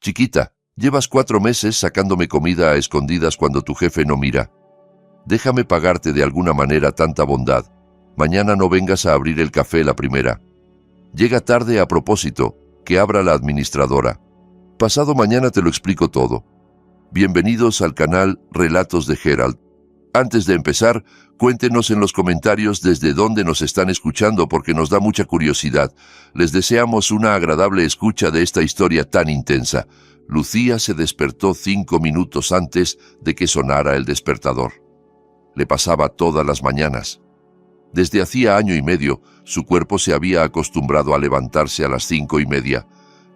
Chiquita, llevas 4 meses sacándome comida a escondidas cuando tu jefe no mira. Déjame pagarte de alguna manera tanta bondad. Mañana no vengas a abrir el café la primera. Llega tarde a propósito, que abra la administradora. Pasado mañana te lo explico todo. Bienvenidos al canal Relatos de Gerald. Antes de empezar, cuéntenos en los comentarios desde dónde nos están escuchando porque nos da mucha curiosidad. Les deseamos una agradable escucha de esta historia tan intensa. Lucía se despertó 5 minutos antes de que sonara el despertador. Le pasaba todas las mañanas. Desde hacía 1 año y medio, su cuerpo se había acostumbrado a levantarse a las 5:30,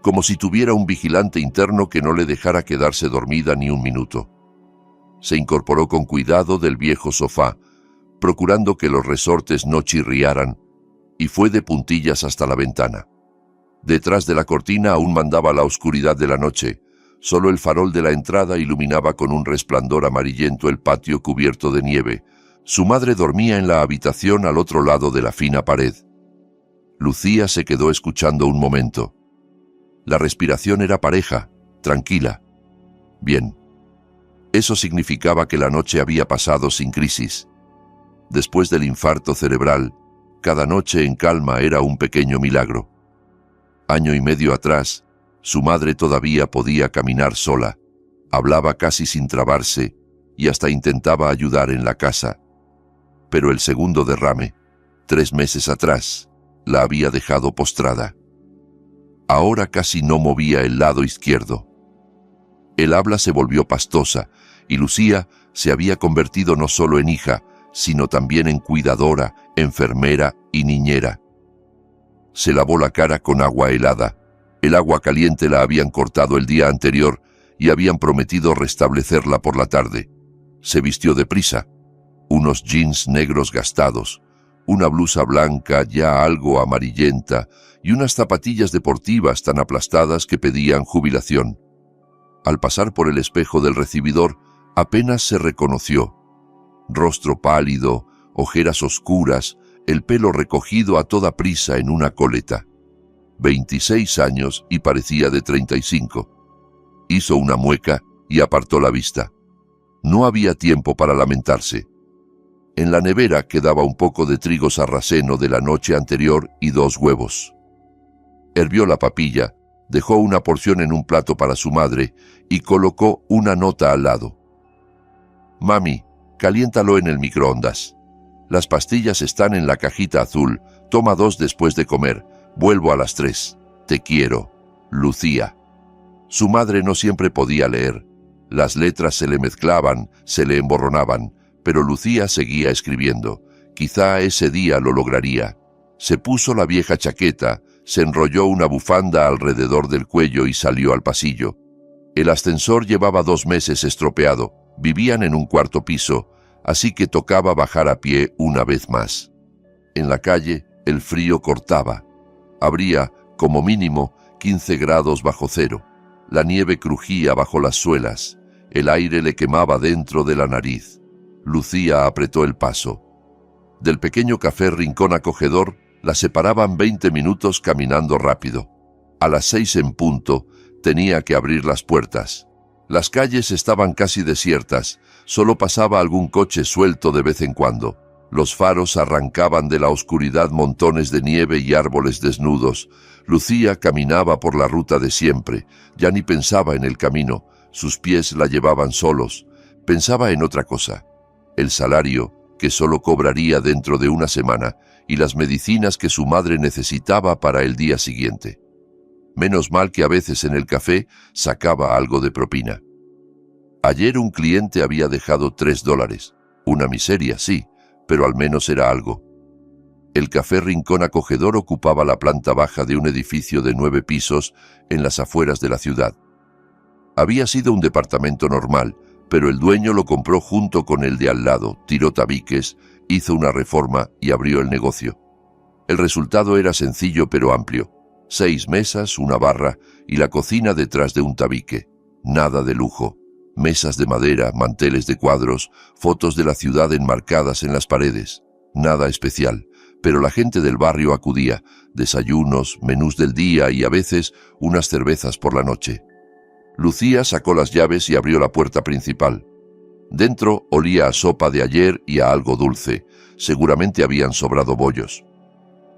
como si tuviera un vigilante interno que no le dejara quedarse dormida ni un minuto. Se incorporó con cuidado del viejo sofá, procurando que los resortes no chirriaran, y fue de puntillas hasta la ventana. Detrás de la cortina aún mandaba la oscuridad de la noche. Solo el farol de la entrada iluminaba con un resplandor amarillento el patio cubierto de nieve. Su madre dormía en la habitación al otro lado de la fina pared. Lucía se quedó escuchando un momento. La respiración era pareja, tranquila. Bien. Eso significaba que la noche había pasado sin crisis. Después del infarto cerebral, cada noche en calma era un pequeño milagro. 1 año y medio atrás, su madre todavía podía caminar sola, hablaba casi sin trabarse y hasta intentaba ayudar en la casa. Pero el segundo derrame, 3 meses atrás, la había dejado postrada. Ahora casi no movía el lado izquierdo. El habla se volvió pastosa y Lucía se había convertido no solo en hija, sino también en cuidadora, enfermera y niñera. Se lavó la cara con agua helada. El agua caliente la habían cortado el día anterior y habían prometido restablecerla por la tarde. Se vistió deprisa. Unos jeans negros gastados, una blusa blanca ya algo amarillenta y unas zapatillas deportivas tan aplastadas que pedían jubilación. Al pasar por el espejo del recibidor, apenas se reconoció. Rostro pálido, ojeras oscuras, el pelo recogido a toda prisa en una coleta. 26 años y parecía de 35. Hizo una mueca y apartó la vista. No había tiempo para lamentarse. En la nevera quedaba un poco de trigo sarraceno de la noche anterior y 2 huevos. Hervió la papilla, dejó una porción en un plato para su madre y colocó una nota al lado. Mami, caliéntalo en el microondas. Las pastillas están en la cajita azul. Toma 2 después de comer. Vuelvo a las 3. Te quiero. Lucía. Su madre no siempre podía leer. Las letras se le mezclaban, se le emborronaban, pero Lucía seguía escribiendo. Quizá ese día lo lograría. Se puso la vieja chaqueta, se enrolló una bufanda alrededor del cuello y salió al pasillo. El ascensor llevaba 2 meses estropeado. Vivían en un 4º piso, así que tocaba bajar a pie una vez más. En la calle, el frío cortaba. Habría, como mínimo, 15 grados bajo cero. La nieve crujía bajo las suelas. El aire le quemaba dentro de la nariz. Lucía apretó el paso. Del pequeño café Rincón Acogedor la separaban 20 minutos caminando rápido. A las 6 en punto tenía que abrir las puertas. Las calles estaban casi desiertas, solo pasaba algún coche suelto de vez en cuando. Los faros arrancaban de la oscuridad montones de nieve y árboles desnudos. Lucía caminaba por la ruta de siempre, ya ni pensaba en el camino, sus pies la llevaban solos. Pensaba en otra cosa, el salario, que solo cobraría dentro de una semana, y las medicinas que su madre necesitaba para el día siguiente. Menos mal que a veces en el café sacaba algo de propina. Ayer un cliente había dejado $3. Una miseria, sí, pero al menos era algo. El café Rincón Acogedor ocupaba la planta baja de un edificio de 9 pisos en las afueras de la ciudad. Había sido un departamento normal, pero el dueño lo compró junto con el de al lado, tiró tabiques, hizo una reforma y abrió el negocio. El resultado era sencillo pero amplio. 6 mesas, una barra y la cocina detrás de un tabique. Nada de lujo. Mesas de madera, manteles de cuadros, fotos de la ciudad enmarcadas en las paredes. Nada especial, pero la gente del barrio acudía. Desayunos, menús del día y a veces unas cervezas por la noche. Lucía sacó las llaves y abrió la puerta principal. Dentro olía a sopa de ayer y a algo dulce. Seguramente habían sobrado bollos.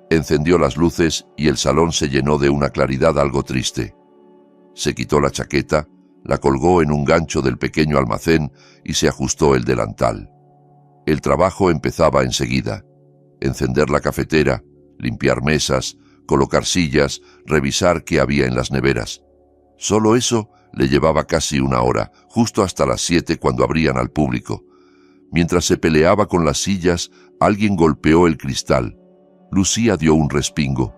Encendió las luces y el salón se llenó de una claridad algo triste. Se quitó la chaqueta, la colgó en un gancho del pequeño almacén y se ajustó el delantal. El trabajo empezaba enseguida. Encender la cafetera, limpiar mesas, colocar sillas, revisar qué había en las neveras. Solo eso le llevaba casi una hora, justo hasta las 7 cuando abrían al público. Mientras se peleaba con las sillas, alguien golpeó el cristal. Lucía dio un respingo.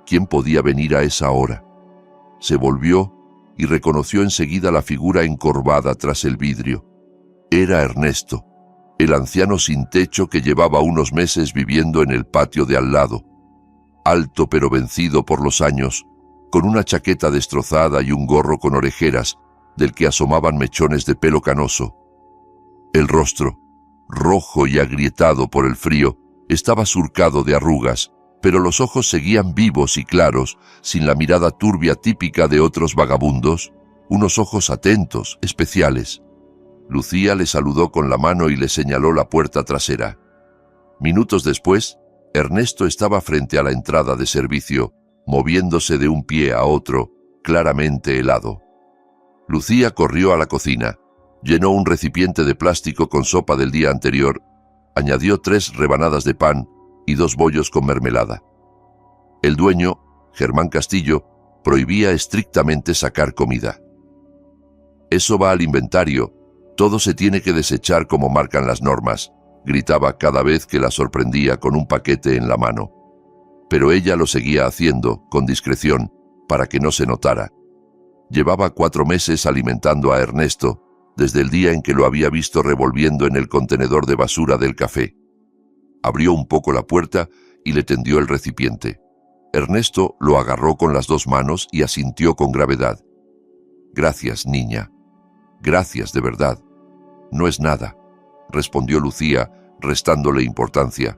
¿Quién podía venir a esa hora? Se volvió y reconoció enseguida la figura encorvada tras el vidrio. Era Ernesto, el anciano sin techo que llevaba unos meses viviendo en el patio de al lado. Alto pero vencido por los años, con una chaqueta destrozada y un gorro con orejeras, del que asomaban mechones de pelo canoso. El rostro, rojo y agrietado por el frío, estaba surcado de arrugas, pero los ojos seguían vivos y claros, sin la mirada turbia típica de otros vagabundos, unos ojos atentos, especiales. Lucía le saludó con la mano y le señaló la puerta trasera. Minutos después, Ernesto estaba frente a la entrada de servicio, moviéndose de un pie a otro, claramente helado. Lucía corrió a la cocina, llenó un recipiente de plástico con sopa del día anterior, añadió 3 rebanadas de pan y 2 bollos con mermelada. El dueño, Germán Castillo, prohibía estrictamente sacar comida. «Eso va al inventario, todo se tiene que desechar como marcan las normas», gritaba cada vez que la sorprendía con un paquete en la mano. Pero ella lo seguía haciendo, con discreción, para que no se notara. Llevaba 4 meses alimentando a Ernesto, desde el día en que lo había visto revolviendo en el contenedor de basura del café. Abrió un poco la puerta y le tendió el recipiente. Ernesto lo agarró con las 2 manos y asintió con gravedad. «Gracias, niña. Gracias, de verdad. No es nada», respondió Lucía, restándole importancia.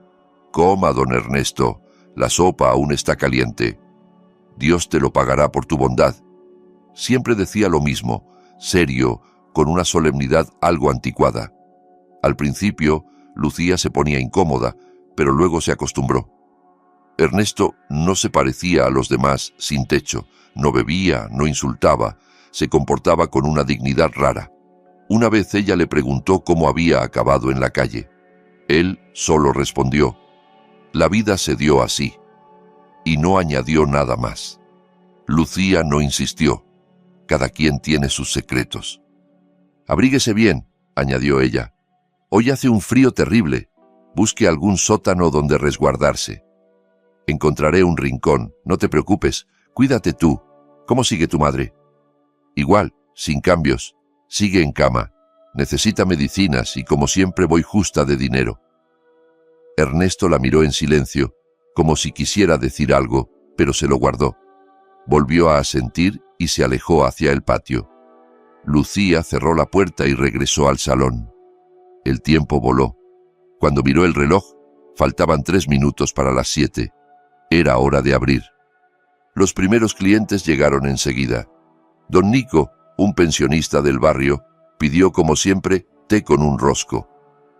«Coma, don Ernesto. La sopa aún está caliente. Dios te lo pagará por tu bondad». Siempre decía lo mismo, serio, con una solemnidad algo anticuada. Al principio, Lucía se ponía incómoda, pero luego se acostumbró. Ernesto no se parecía a los demás sin techo, no bebía, no insultaba, se comportaba con una dignidad rara. Una vez ella le preguntó cómo había acabado en la calle. Él solo respondió: «La vida se dio así», y no añadió nada más. Lucía no insistió. Cada quien tiene sus secretos. «Abríguese bien», añadió ella. «Hoy hace un frío terrible. Busque algún sótano donde resguardarse». «Encontraré un rincón, no te preocupes. Cuídate tú. ¿Cómo sigue tu madre?» «Igual, sin cambios. Sigue en cama. Necesita medicinas y como siempre voy justa de dinero». Ernesto la miró en silencio, como si quisiera decir algo, pero se lo guardó. Volvió a asentir y se alejó hacia el patio. Lucía cerró la puerta y regresó al salón. El tiempo voló. Cuando miró el reloj, faltaban 3 minutos para las 7. Era hora de abrir. Los primeros clientes llegaron enseguida. Don Nico, un pensionista del barrio, pidió como siempre té con un rosco.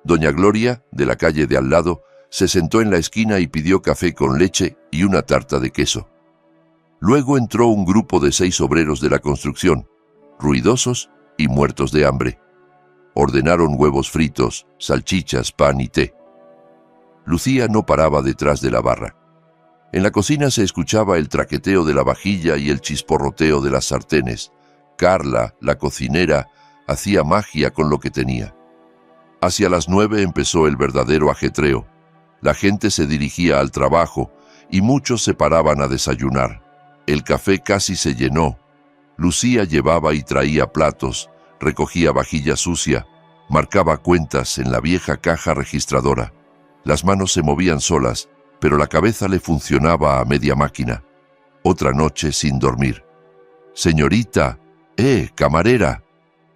Doña Gloria, de la calle de al lado, se sentó en la esquina y pidió café con leche y una tarta de queso. Luego entró un grupo de 6 obreros de la construcción, ruidosos y muertos de hambre. Ordenaron huevos fritos, salchichas, pan y té. Lucía no paraba detrás de la barra. En la cocina se escuchaba el traqueteo de la vajilla y el chisporroteo de las sartenes. Carla, la cocinera, hacía magia con lo que tenía. Hacia las 9 empezó el verdadero ajetreo. La gente se dirigía al trabajo y muchos se paraban a desayunar. El café casi se llenó. Lucía llevaba y traía platos, recogía vajilla sucia, marcaba cuentas en la vieja caja registradora. Las manos se movían solas, pero la cabeza le funcionaba a media máquina. Otra noche sin dormir. «Señorita, camarera»,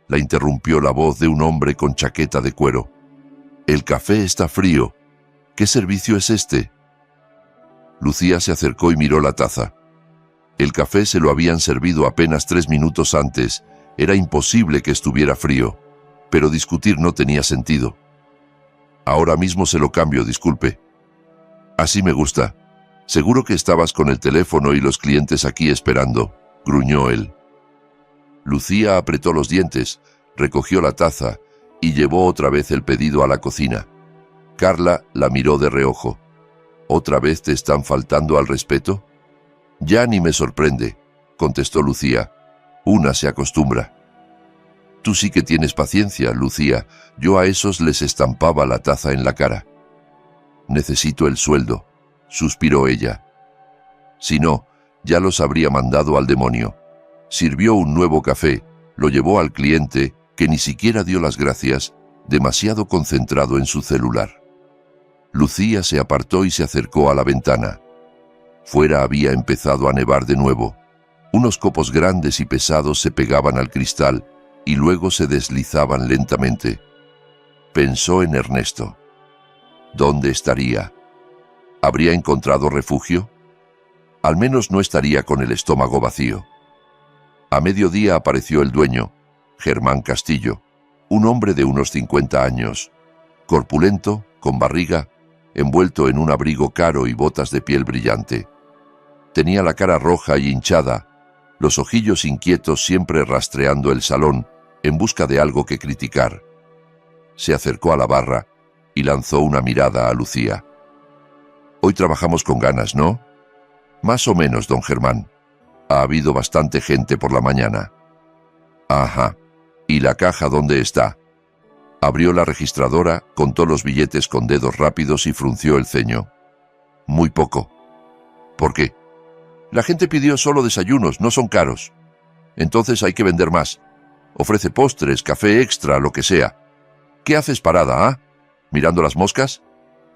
la interrumpió la voz de un hombre con chaqueta de cuero. «El café está frío. ¿Qué servicio es este?» Lucía se acercó y miró la taza. El café se lo habían servido apenas 3 minutos antes Era imposible que estuviera frío, pero discutir no tenía sentido. Ahora mismo se lo cambio, disculpe. Así me gusta. Seguro que estabas con el teléfono y los clientes aquí esperando, gruñó él. Lucía apretó los dientes, recogió la taza y llevó otra vez el pedido a la cocina. Carla la miró de reojo. ¿Otra vez te están faltando al respeto? Ya ni me sorprende, contestó Lucía. Una se acostumbra. Tú sí que tienes paciencia, Lucía. Yo a esos les estampaba la taza en la cara. Necesito el sueldo, suspiró ella. Si no, ya los habría mandado al demonio. Sirvió un nuevo café, lo llevó al cliente, que ni siquiera dio las gracias, demasiado concentrado en su celular. Lucía se apartó y se acercó a la ventana. Fuera había empezado a nevar de nuevo. Unos copos grandes y pesados se pegaban al cristal y luego se deslizaban lentamente. Pensó en Ernesto. ¿Dónde estaría? ¿Habría encontrado refugio? Al menos no estaría con el estómago vacío. A mediodía apareció el dueño, Germán Castillo, un hombre de unos 50 años, corpulento, con barriga, envuelto en un abrigo caro y botas de piel brillante. Tenía la cara roja y hinchada, los ojillos inquietos siempre rastreando el salón en busca de algo que criticar. Se acercó a la barra y lanzó una mirada a Lucía. Hoy trabajamos con ganas, ¿no? Más o menos, don Germán. Ha habido bastante gente por la mañana. Ajá. ¿Y la caja dónde está? Abrió la registradora, contó los billetes con dedos rápidos y frunció el ceño. Muy poco. ¿Por qué? La gente pidió solo desayunos, no son caros. Entonces hay que vender más. Ofrece postres, café extra, lo que sea. ¿Qué haces parada, ah? ¿Mirando las moscas?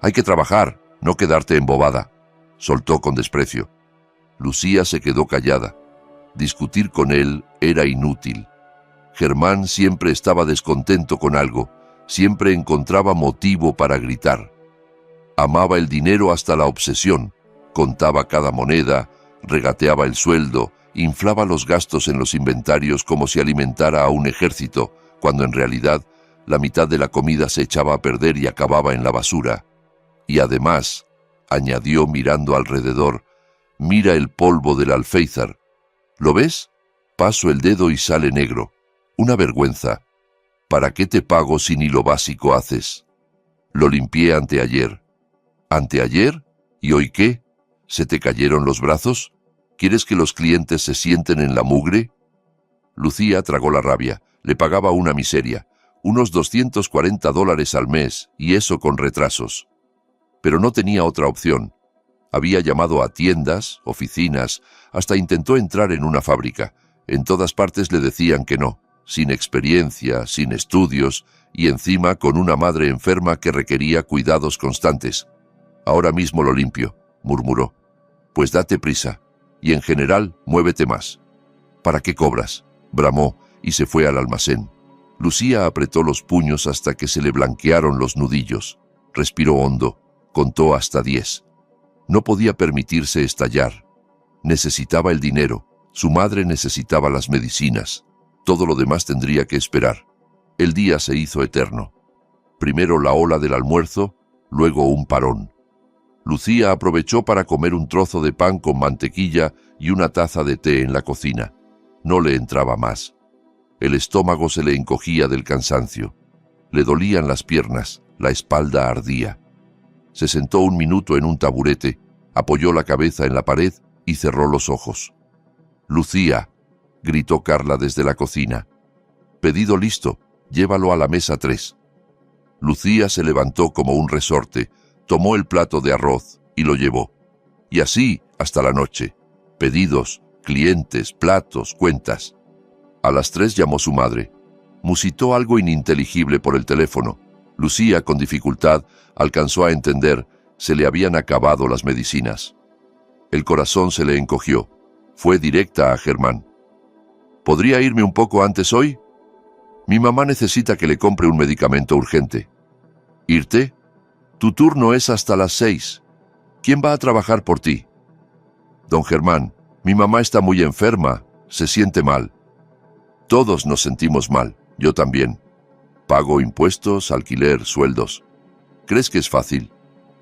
Hay que trabajar, no quedarte embobada, soltó con desprecio. Lucía se quedó callada. Discutir con él era inútil. Germán siempre estaba descontento con algo, siempre encontraba motivo para gritar. Amaba el dinero hasta la obsesión, contaba cada moneda, regateaba el sueldo, inflaba los gastos en los inventarios como si alimentara a un ejército, cuando en realidad la mitad de la comida se echaba a perder y acababa en la basura. Y además, añadió mirando alrededor, mira el polvo del alféizar. ¿Lo ves? Paso el dedo y sale negro. Una vergüenza. ¿Para qué te pago si ni lo básico haces? Lo limpié anteayer. ¿Anteayer? ¿Y hoy qué? ¿Se te cayeron los brazos? ¿Quieres que los clientes se sienten en la mugre? Lucía tragó la rabia. Le pagaba una miseria, unos $240 al mes, y eso con retrasos. Pero no tenía otra opción. Había llamado a tiendas, oficinas, hasta intentó entrar en una fábrica. En todas partes le decían que no, sin experiencia, sin estudios, y encima con una madre enferma que requería cuidados constantes. Ahora mismo lo limpio, murmuró. Pues date prisa, y en general muévete más. ¿Para qué cobras? Bramó y se fue al almacén. Lucía apretó los puños hasta que se le blanquearon los nudillos. Respiró hondo, contó hasta 10. No podía permitirse estallar. Necesitaba el dinero, su madre necesitaba las medicinas. Todo lo demás tendría que esperar. El día se hizo eterno. Primero la ola del almuerzo, luego un parón. Lucía aprovechó para comer un trozo de pan con mantequilla y una taza de té en la cocina. No le entraba más. El estómago se le encogía del cansancio. Le dolían las piernas, la espalda ardía. Se sentó un minuto en un taburete, apoyó la cabeza en la pared y cerró los ojos. «Lucía», gritó Carla desde la cocina. «Pedido listo, llévalo a la mesa 3». Lucía se levantó como un resorte, tomó el plato de arroz y lo llevó. Y así hasta la noche. Pedidos, clientes, platos, cuentas. A las 3 llamó su madre. Musitó algo ininteligible por el teléfono. Lucía, con dificultad, alcanzó a entender, se le habían acabado las medicinas. El corazón se le encogió. Fue directa a Germán. ¿Podría irme un poco antes hoy? Mi mamá necesita que le compre un medicamento urgente. ¿Irte? Tu turno es hasta las 6. ¿Quién va a trabajar por ti? Don Germán, mi mamá está muy enferma, se siente mal. Todos nos sentimos mal, yo también. Pago impuestos, alquiler, sueldos. ¿Crees que es fácil?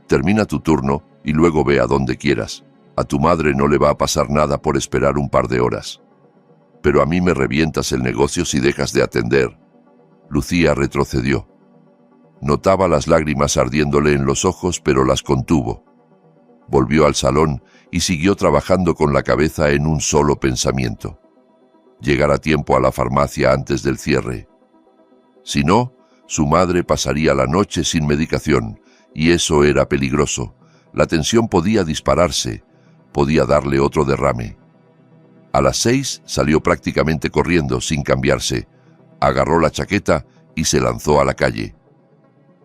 Termina tu turno y luego ve a donde quieras. A tu madre no le va a pasar nada por esperar un par de horas. Pero a mí me revientas el negocio si dejas de atender. Lucía retrocedió. Notaba las lágrimas ardiéndole en los ojos, pero las contuvo. Volvió al salón y siguió trabajando con la cabeza en un solo pensamiento: llegar a tiempo a la farmacia antes del cierre. Si no, su madre pasaría la noche sin medicación, y eso era peligroso. La tensión podía dispararse, podía darle otro derrame. A las 6 salió prácticamente corriendo, sin cambiarse. Agarró la chaqueta y se lanzó a la calle.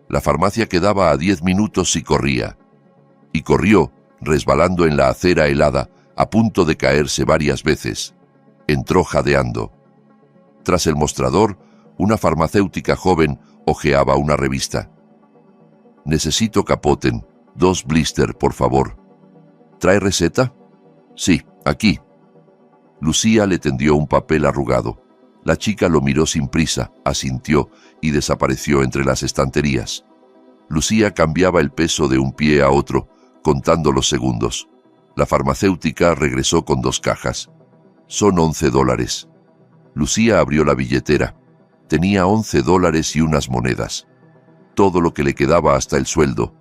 La farmacia quedaba a 10 minutos y corría. Y corrió, resbalando en la acera helada, a punto de caerse varias veces. Entró jadeando. Tras el mostrador, una farmacéutica joven hojeaba una revista. «Necesito Capoten, 2 blister, por favor». «¿Trae receta?» «Sí, aquí». Lucía le tendió un papel arrugado. La chica lo miró sin prisa, asintió y desapareció entre las estanterías. Lucía cambiaba el peso de un pie a otro, contando los segundos. La farmacéutica regresó con 2 cajas. «Son $11». Lucía abrió la billetera. Tenía $11 y unas monedas. Todo lo que le quedaba hasta el sueldo.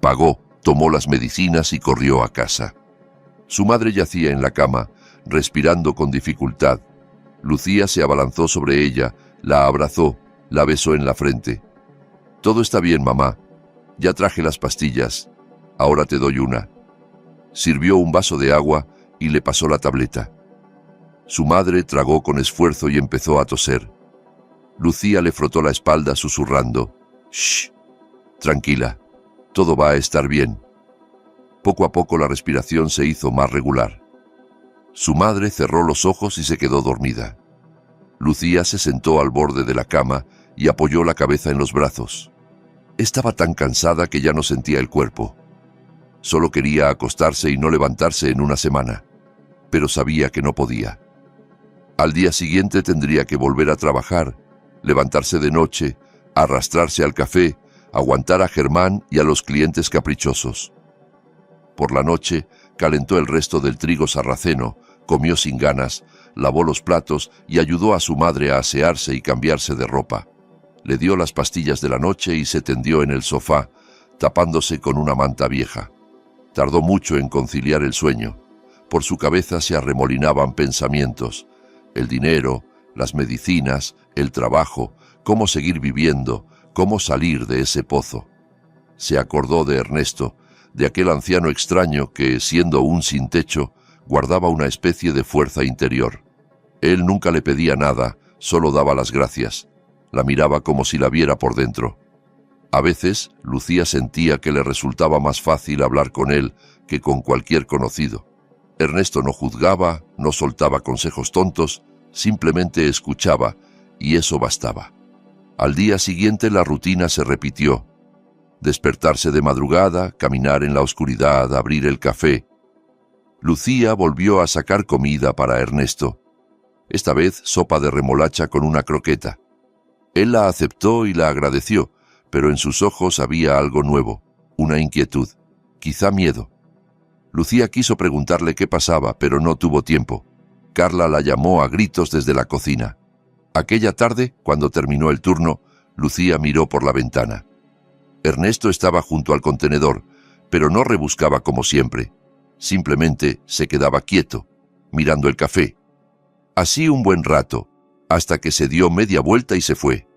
Pagó, tomó las medicinas y corrió a casa. Su madre yacía en la cama, respirando con dificultad. Lucía se abalanzó sobre ella, la abrazó, la besó en la frente. «Todo está bien, mamá. Ya traje las pastillas. Ahora te doy una». Sirvió un vaso de agua y le pasó la tableta. Su madre tragó con esfuerzo y empezó a toser. Lucía le frotó la espalda susurrando: «Shh, tranquila, todo va a estar bien». Poco a poco la respiración se hizo más regular. Su madre cerró los ojos y se quedó dormida. Lucía se sentó al borde de la cama y apoyó la cabeza en los brazos. Estaba tan cansada que ya no sentía el cuerpo. Solo quería acostarse y no levantarse en una semana, pero sabía que no podía. Al día siguiente tendría que volver a trabajar, levantarse de noche, arrastrarse al café, aguantar a Germán y a los clientes caprichosos. Por la noche calentó el resto del trigo sarraceno, comió sin ganas, lavó los platos y ayudó a su madre a asearse y cambiarse de ropa. Le dio las pastillas de la noche y se tendió en el sofá, tapándose con una manta vieja. Tardó mucho en conciliar el sueño. Por su cabeza se arremolinaban pensamientos: el dinero, las medicinas, el trabajo, cómo seguir viviendo, cómo salir de ese pozo. Se acordó de Ernesto, de aquel anciano extraño que, siendo un sin techo, guardaba una especie de fuerza interior. Él nunca le pedía nada, solo daba las gracias. La miraba como si la viera por dentro. A veces, Lucía sentía que le resultaba más fácil hablar con él que con cualquier conocido. Ernesto no juzgaba, no soltaba consejos tontos, simplemente escuchaba, y eso bastaba. Al día siguiente la rutina se repitió. Despertarse de madrugada, caminar en la oscuridad, abrir el café. Lucía volvió a sacar comida para Ernesto. Esta vez sopa de remolacha con una croqueta. Él la aceptó y la agradeció, pero en sus ojos había algo nuevo, una inquietud, quizá miedo. Lucía quiso preguntarle qué pasaba, pero no tuvo tiempo. Carla la llamó a gritos desde la cocina. Aquella tarde, cuando terminó el turno, Lucía miró por la ventana. Ernesto estaba junto al contenedor, pero no rebuscaba como siempre. Simplemente se quedaba quieto, mirando el café. Así un buen rato, hasta que se dio media vuelta y se fue.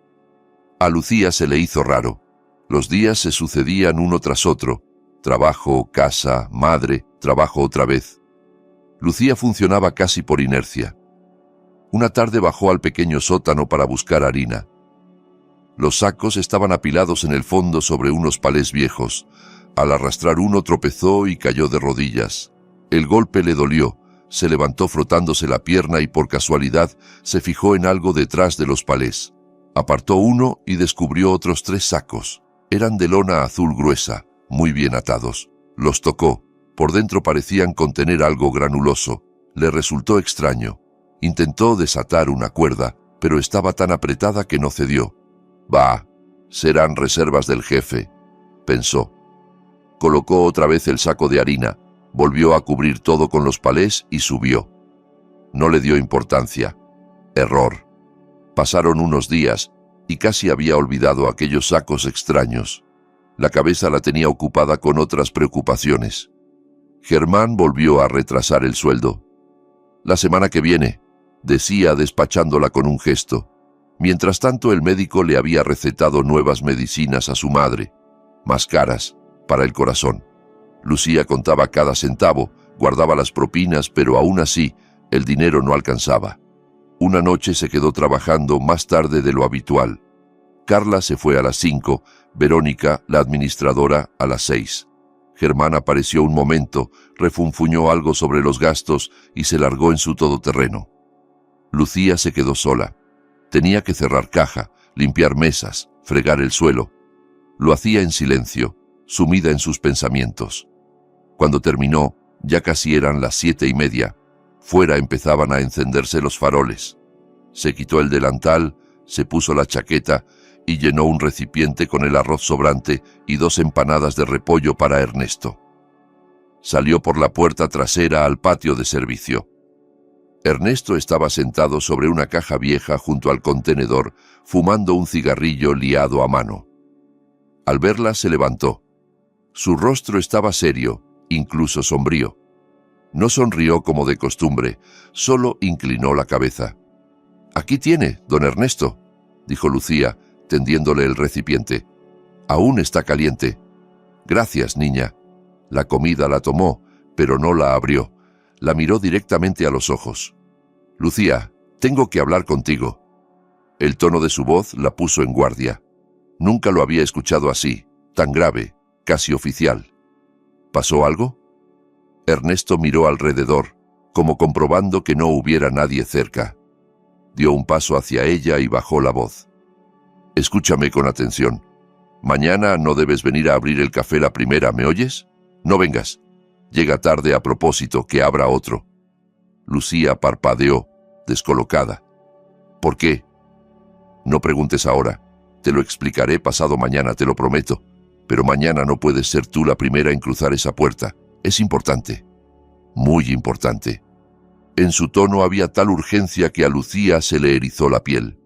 A Lucía se le hizo raro. Los días se sucedían uno tras otro. Trabajo, casa, madre, trabajo otra vez. Lucía funcionaba casi por inercia. Una tarde bajó al pequeño sótano para buscar harina. Los sacos estaban apilados en el fondo sobre unos palés viejos. Al arrastrar uno tropezó y cayó de rodillas. El golpe le dolió. Se levantó frotándose la pierna y por casualidad se fijó en algo detrás de los palés. Apartó uno y descubrió otros 3 sacos. Eran de lona azul gruesa, muy bien atados. Los tocó. Por dentro parecían contener algo granuloso. Le resultó extraño. Intentó desatar una cuerda, pero estaba tan apretada que no cedió. «Bah, serán reservas del jefe», pensó. Colocó otra vez el saco de harina, volvió a cubrir todo con los palés y subió. No le dio importancia. Error. Pasaron unos días y casi había olvidado aquellos sacos extraños. La cabeza la tenía ocupada con otras preocupaciones. Germán volvió a retrasar el sueldo. «La semana que viene», decía despachándola con un gesto. Mientras tanto, el médico le había recetado nuevas medicinas a su madre, más caras, para el corazón. Lucía contaba cada centavo, guardaba las propinas, pero aún así, el dinero no alcanzaba. Una noche se quedó trabajando más tarde de lo habitual. Carla se fue a las 5, Verónica, la administradora, a las 6. Germán apareció un momento, refunfuñó algo sobre los gastos y se largó en su todoterreno. Lucía se quedó sola. Tenía que cerrar caja, limpiar mesas, fregar el suelo. Lo hacía en silencio, sumida en sus pensamientos. Cuando terminó, ya casi eran las 7:30. Fuera empezaban a encenderse los faroles. Se quitó el delantal, se puso la chaqueta y llenó un recipiente con el arroz sobrante y 2 empanadas de repollo para Ernesto. Salió por la puerta trasera al patio de servicio. Ernesto estaba sentado sobre una caja vieja junto al contenedor, fumando un cigarrillo liado a mano. Al verla se levantó. Su rostro estaba serio, incluso sombrío. No sonrió como de costumbre, solo inclinó la cabeza. «Aquí tiene, don Ernesto», dijo Lucía, tendiéndole el recipiente. «Aún está caliente». «Gracias, niña». La comida la tomó, pero no la abrió. La miró directamente a los ojos. «Lucía, tengo que hablar contigo». El tono de su voz la puso en guardia. Nunca lo había escuchado así, tan grave, casi oficial. ¿Pasó algo? Ernesto miró alrededor, como comprobando que no hubiera nadie cerca. Dio un paso hacia ella y bajó la voz. «Escúchame con atención. Mañana no debes venir a abrir el café la primera, ¿me oyes? No vengas. Llega tarde a propósito, que abra otro». Lucía parpadeó, descolocada. «¿Por qué?» «No preguntes ahora. Te lo explicaré pasado mañana, te lo prometo. Pero mañana no puedes ser tú la primera en cruzar esa puerta. Es importante. Muy importante». En su tono había tal urgencia que a Lucía se le erizó la piel.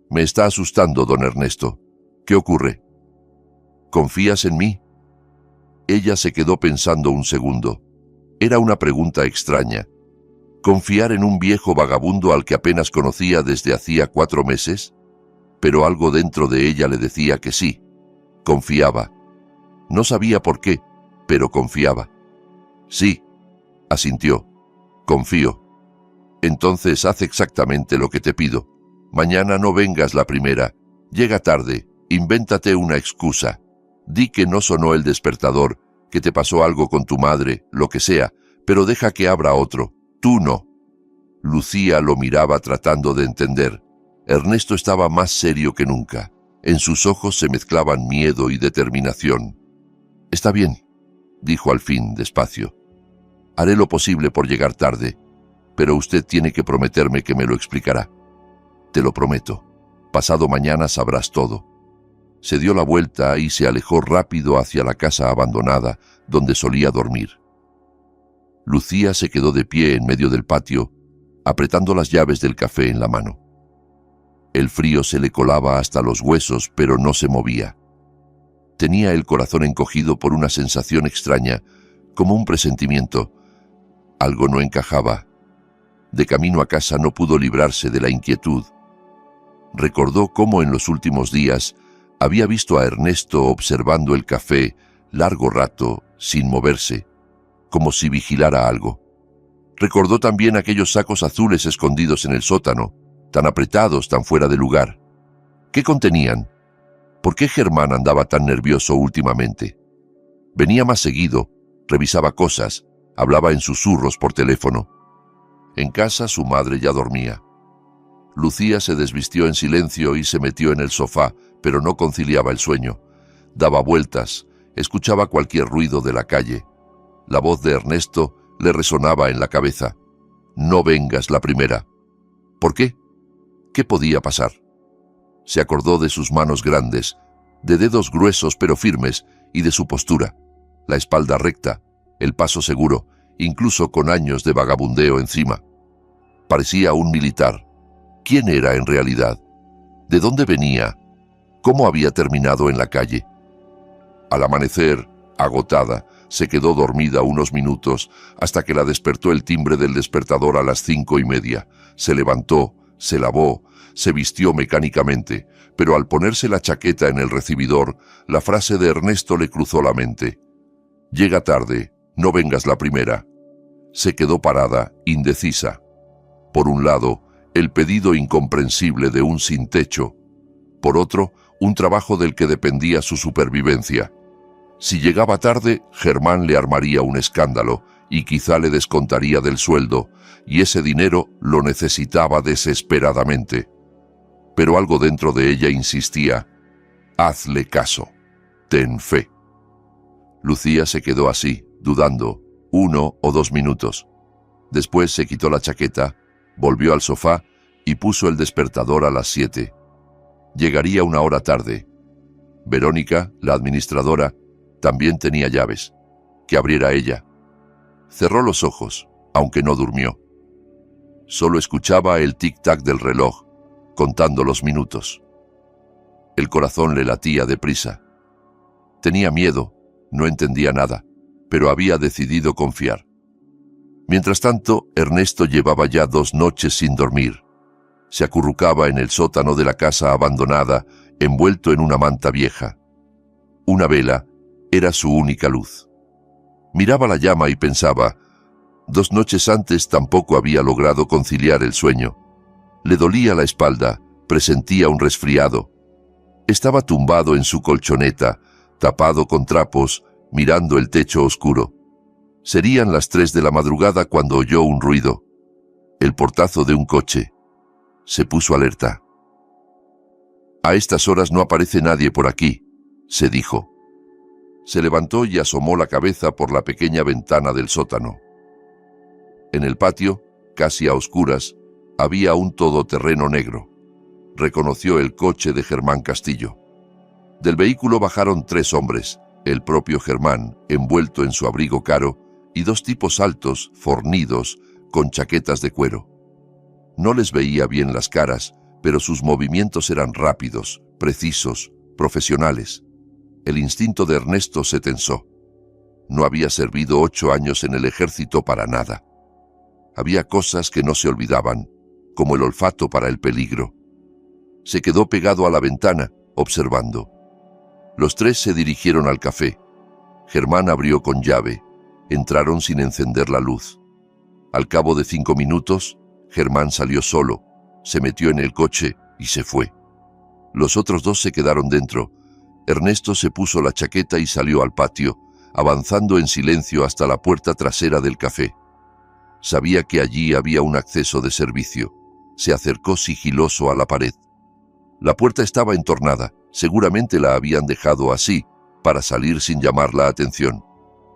«Me está asustando, don Ernesto. ¿Qué ocurre?» «¿Confías en mí?» Ella se quedó pensando un segundo. Era una pregunta extraña. ¿Confiar en un viejo vagabundo al que apenas conocía desde hacía 4 meses? Pero algo dentro de ella le decía que sí. Confiaba. No sabía por qué, pero confiaba. «Sí», asintió. «Confío». «Entonces haz exactamente lo que te pido. Mañana no vengas la primera. Llega tarde. Invéntate una excusa. Di que no sonó el despertador, que te pasó algo con tu madre, lo que sea, pero deja que abra otro. Tú no». Lucía lo miraba tratando de entender. Ernesto estaba más serio que nunca. En sus ojos se mezclaban miedo y determinación. «Está bien», dijo al fin, despacio. «Haré lo posible por llegar tarde, pero usted tiene que prometerme que me lo explicará». «Te lo prometo. Pasado mañana sabrás todo». Se dio la vuelta y se alejó rápido hacia la casa abandonada donde solía dormir. Lucía se quedó de pie en medio del patio, apretando las llaves del café en la mano. El frío se le colaba hasta los huesos, pero no se movía. Tenía el corazón encogido por una sensación extraña, como un presentimiento. Algo no encajaba. De camino a casa no pudo librarse de la inquietud. Recordó cómo en los últimos días había visto a Ernesto observando el café largo rato, sin moverse, como si vigilara algo. Recordó también aquellos sacos azules escondidos en el sótano, tan apretados, tan fuera de lugar. ¿Qué contenían? ¿Por qué Germán andaba tan nervioso últimamente? Venía más seguido, revisaba cosas, hablaba en susurros por teléfono. En casa su madre ya dormía. Lucía se desvistió en silencio y se metió en el sofá, pero no conciliaba el sueño. Daba vueltas, escuchaba cualquier ruido de la calle. La voz de Ernesto le resonaba en la cabeza. «No vengas la primera». «¿Por qué?» ¿Qué podía pasar? Se acordó de sus manos grandes, de dedos gruesos pero firmes, y de su postura, la espalda recta, el paso seguro, incluso con años de vagabundeo encima. Parecía un militar. ¿Quién era en realidad? ¿De dónde venía? ¿Cómo había terminado en la calle? Al amanecer, agotada, se quedó dormida unos minutos hasta que la despertó el timbre del despertador a las 5:30. Se levantó, se lavó, se vistió mecánicamente, pero al ponerse la chaqueta en el recibidor, la frase de Ernesto le cruzó la mente. «Llega tarde, no vengas la primera». Se quedó parada, indecisa. Por un lado, el pedido incomprensible de un sin techo. Por otro, un trabajo del que dependía su supervivencia. Si llegaba tarde, Germán le armaría un escándalo y quizá le descontaría del sueldo, y ese dinero lo necesitaba desesperadamente. Pero algo dentro de ella insistía: hazle caso, ten fe. Lucía se quedó así, dudando, 1 o 2 minutos. Después se quitó la chaqueta, volvió al sofá y puso el despertador a las 7. Llegaría una hora tarde. Verónica, la administradora, también tenía llaves. Que abriera ella. Cerró los ojos, aunque no durmió. Solo escuchaba el tic-tac del reloj, contando los minutos. El corazón le latía deprisa. Tenía miedo, no entendía nada, pero había decidido confiar. Mientras tanto, Ernesto llevaba ya 2 noches sin dormir. Se acurrucaba en el sótano de la casa abandonada, envuelto en una manta vieja. Una vela era su única luz. Miraba la llama y pensaba: 2 noches antes tampoco había logrado conciliar el sueño. Le dolía la espalda, presentía un resfriado. Estaba tumbado en su colchoneta, tapado con trapos, mirando el techo oscuro. Serían las 3 de la madrugada cuando oyó un ruido. El portazo de un coche. Se puso alerta. «A estas horas no aparece nadie por aquí», se dijo. Se levantó y asomó la cabeza por la pequeña ventana del sótano. En el patio, casi a oscuras, había un todoterreno negro. Reconoció el coche de Germán Castillo. Del vehículo bajaron 3 hombres, el propio Germán, envuelto en su abrigo caro, y 2 tipos altos, fornidos, con chaquetas de cuero. No les veía bien las caras, pero sus movimientos eran rápidos, precisos, profesionales. El instinto de Ernesto se tensó. No había servido 8 años en el ejército para nada. Había cosas que no se olvidaban, como el olfato para el peligro. Se quedó pegado a la ventana, observando. Los 3 se dirigieron al café. Germán abrió con llave. Entraron sin encender la luz. Al cabo de 5 minutos, Germán salió solo, se metió en el coche y se fue. Los otros 2 se quedaron dentro. Ernesto se puso la chaqueta y salió al patio, avanzando en silencio hasta la puerta trasera del café. Sabía que allí había un acceso de servicio. Se acercó sigiloso a la pared. La puerta estaba entornada, seguramente la habían dejado así, para salir sin llamar la atención.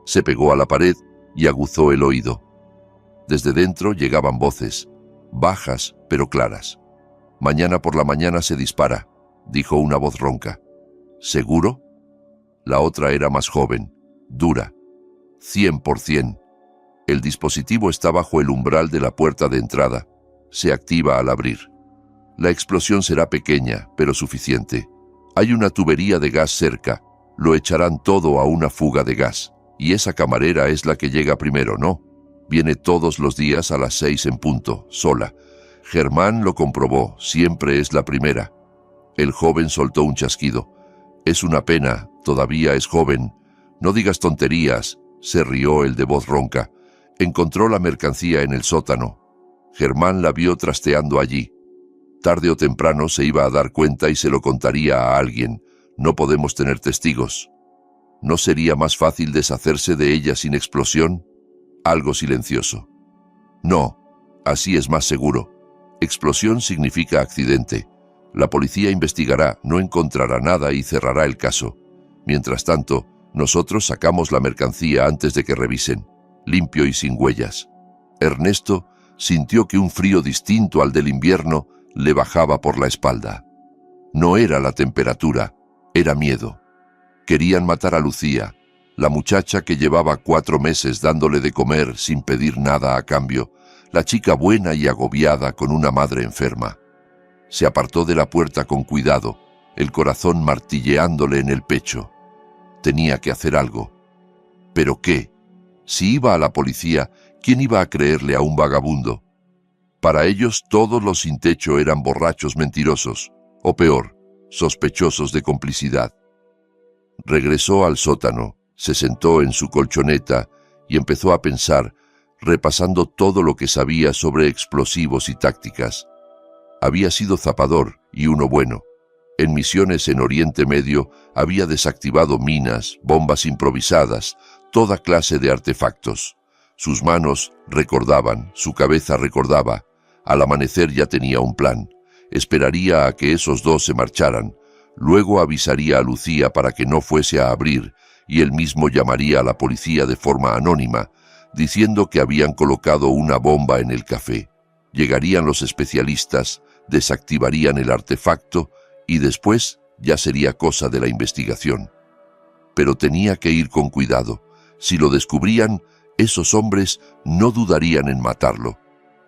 Se pegó a la pared y aguzó el oído. Desde dentro llegaban voces, bajas pero claras. «Mañana por la mañana se dispara», dijo una voz ronca. «¿Seguro?» La otra era más joven, dura. 100%. El dispositivo está bajo el umbral de la puerta de entrada. Se activa al abrir. La explosión será pequeña, pero suficiente. Hay una tubería de gas cerca. Lo echarán todo a una fuga de gas. Y esa camarera es la que llega primero, ¿no? Viene todos los días a las 6 en punto, sola. Germán lo comprobó, siempre es la primera. El joven soltó un chasquido. «Es una pena, todavía es joven. No digas tonterías», se rió el de voz ronca. Encontró la mercancía en el sótano. Germán la vio trasteando allí. Tarde o temprano se iba a dar cuenta y se lo contaría a alguien. No podemos tener testigos. ¿No sería más fácil deshacerse de ella sin explosión? Algo silencioso. No, así es más seguro. Explosión significa accidente. La policía investigará, no encontrará nada y cerrará el caso. Mientras tanto, nosotros sacamos la mercancía antes de que revisen, limpio y sin huellas. Ernesto sintió que un frío distinto al del invierno le bajaba por la espalda. No era la temperatura, era miedo. Querían matar a Lucía, la muchacha que llevaba 4 meses dándole de comer sin pedir nada a cambio, la chica buena y agobiada con una madre enferma. Se apartó de la puerta con cuidado, el corazón martilleándole en el pecho. Tenía que hacer algo. ¿Pero qué? Si iba a la policía, ¿quién iba a creerle a un vagabundo? Para ellos todos los sin techo eran borrachos mentirosos, o peor, sospechosos de complicidad. Regresó al sótano, se sentó en su colchoneta y empezó a pensar, repasando todo lo que sabía sobre explosivos y tácticas. Había sido zapador y uno bueno. En misiones en Oriente Medio había desactivado minas, bombas improvisadas, toda clase de artefactos. Sus manos recordaban, su cabeza recordaba. Al amanecer ya tenía un plan. Esperaría a que esos dos se marcharan. Luego avisaría a Lucía para que no fuese a abrir y él mismo llamaría a la policía de forma anónima, diciendo que habían colocado una bomba en el café. Llegarían los especialistas, desactivarían el artefacto y después ya sería cosa de la investigación. Pero tenía que ir con cuidado. Si lo descubrían, esos hombres no dudarían en matarlo.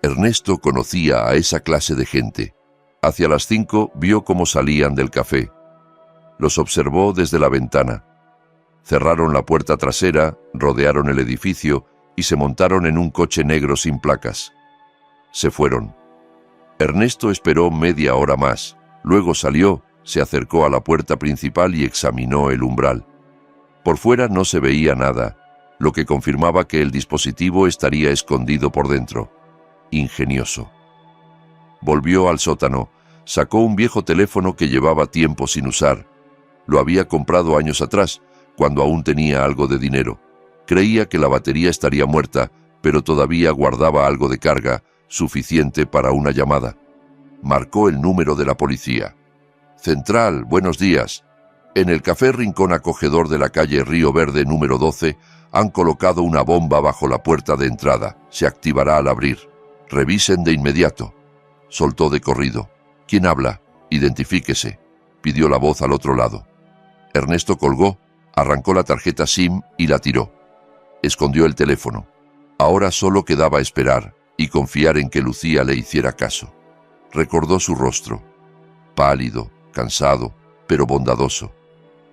Ernesto conocía a esa clase de gente. Hacia las 5 vio cómo salían del café. Los observó desde la ventana. Cerraron la puerta trasera, rodearon el edificio y se montaron en un coche negro sin placas. Se fueron. Ernesto esperó media hora más. Luego salió, se acercó a la puerta principal y examinó el umbral. Por fuera no se veía nada, lo que confirmaba que el dispositivo estaría escondido por dentro. Ingenioso. Volvió al sótano, sacó un viejo teléfono que llevaba tiempo sin usar. Lo había comprado años atrás, cuando aún tenía algo de dinero. Creía que la batería estaría muerta, pero todavía guardaba algo de carga, suficiente para una llamada. Marcó el número de la policía. Central, buenos días. En el café Rincón Acogedor de la calle Río Verde número 12 han colocado una bomba bajo la puerta de entrada. Se activará al abrir. Revisen de inmediato. Soltó de corrido. ¿Quién habla? Identifíquese. Pidió la voz al otro lado. Ernesto colgó, arrancó la tarjeta SIM y la tiró. Escondió el teléfono. Ahora solo quedaba esperar y confiar en que Lucía le hiciera caso. Recordó su rostro. Pálido, cansado, pero bondadoso.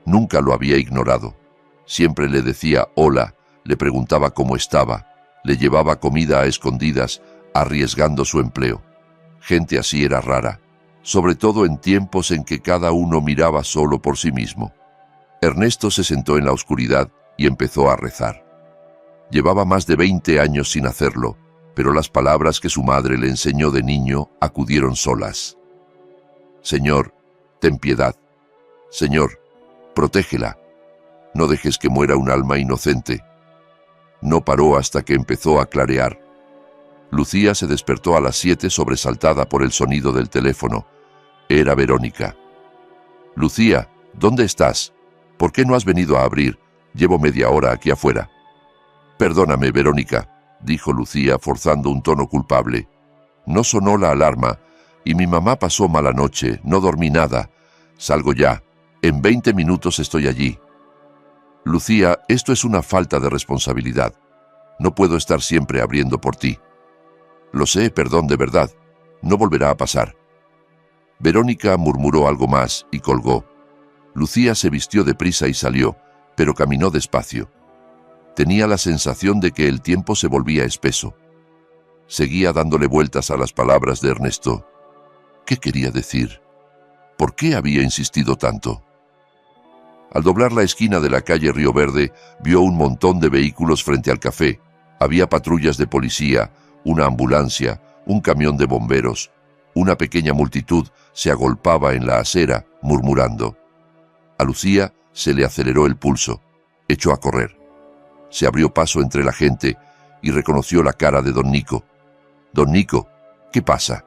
Nunca lo había ignorado. Siempre le decía hola, le preguntaba cómo estaba, le llevaba comida a escondidas, arriesgando su empleo. Gente así era rara, sobre todo en tiempos en que cada uno miraba solo por sí mismo. Ernesto se sentó en la oscuridad y empezó a rezar. Llevaba más de 20 años sin hacerlo, pero las palabras que su madre le enseñó de niño acudieron solas. Señor, ten piedad. Señor, protégela. No dejes que muera un alma inocente. No paró hasta que empezó a clarear. Lucía se despertó a las 7 sobresaltada por el sonido del teléfono. Era Verónica. Lucía, ¿dónde estás? ¿Por qué no has venido a abrir? Llevo media hora aquí afuera. Perdóname, Verónica, dijo Lucía forzando un tono culpable. No sonó la alarma y mi mamá pasó mala noche, no dormí nada. Salgo ya. En 20 minutos estoy allí. Lucía, esto es una falta de responsabilidad. No puedo estar siempre abriendo por ti. Lo sé, perdón, de verdad. No volverá a pasar. Verónica murmuró algo más y colgó. Lucía se vistió deprisa y salió, pero caminó despacio. Tenía la sensación de que el tiempo se volvía espeso. Seguía dándole vueltas a las palabras de Ernesto. ¿Qué quería decir? ¿Por qué había insistido tanto? Al doblar la esquina de la calle Río Verde, vio un montón de vehículos frente al café. Había patrullas de policía, una ambulancia, un camión de bomberos. Una pequeña multitud se agolpaba en la acera, murmurando. A Lucía se le aceleró el pulso. Echó a correr. Se abrió paso entre la gente y reconoció la cara de don Nico. Don Nico, ¿qué pasa?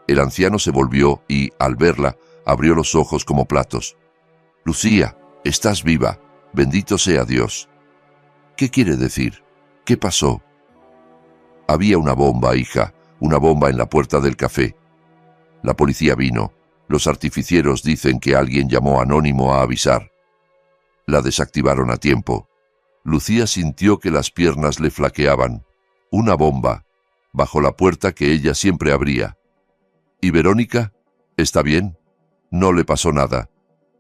El anciano se volvió y, al verla, abrió los ojos como platos. Lucía, estás viva. Bendito sea Dios. ¿Qué quiere decir? ¿Qué pasó? Había una bomba, hija, una bomba en la puerta del café. La policía vino. Los artificieros dicen que alguien llamó anónimo a avisar. La desactivaron a tiempo. Lucía sintió que las piernas le flaqueaban. Una bomba, bajo la puerta que ella siempre abría. ¿Y Verónica? ¿Está bien? No le pasó nada.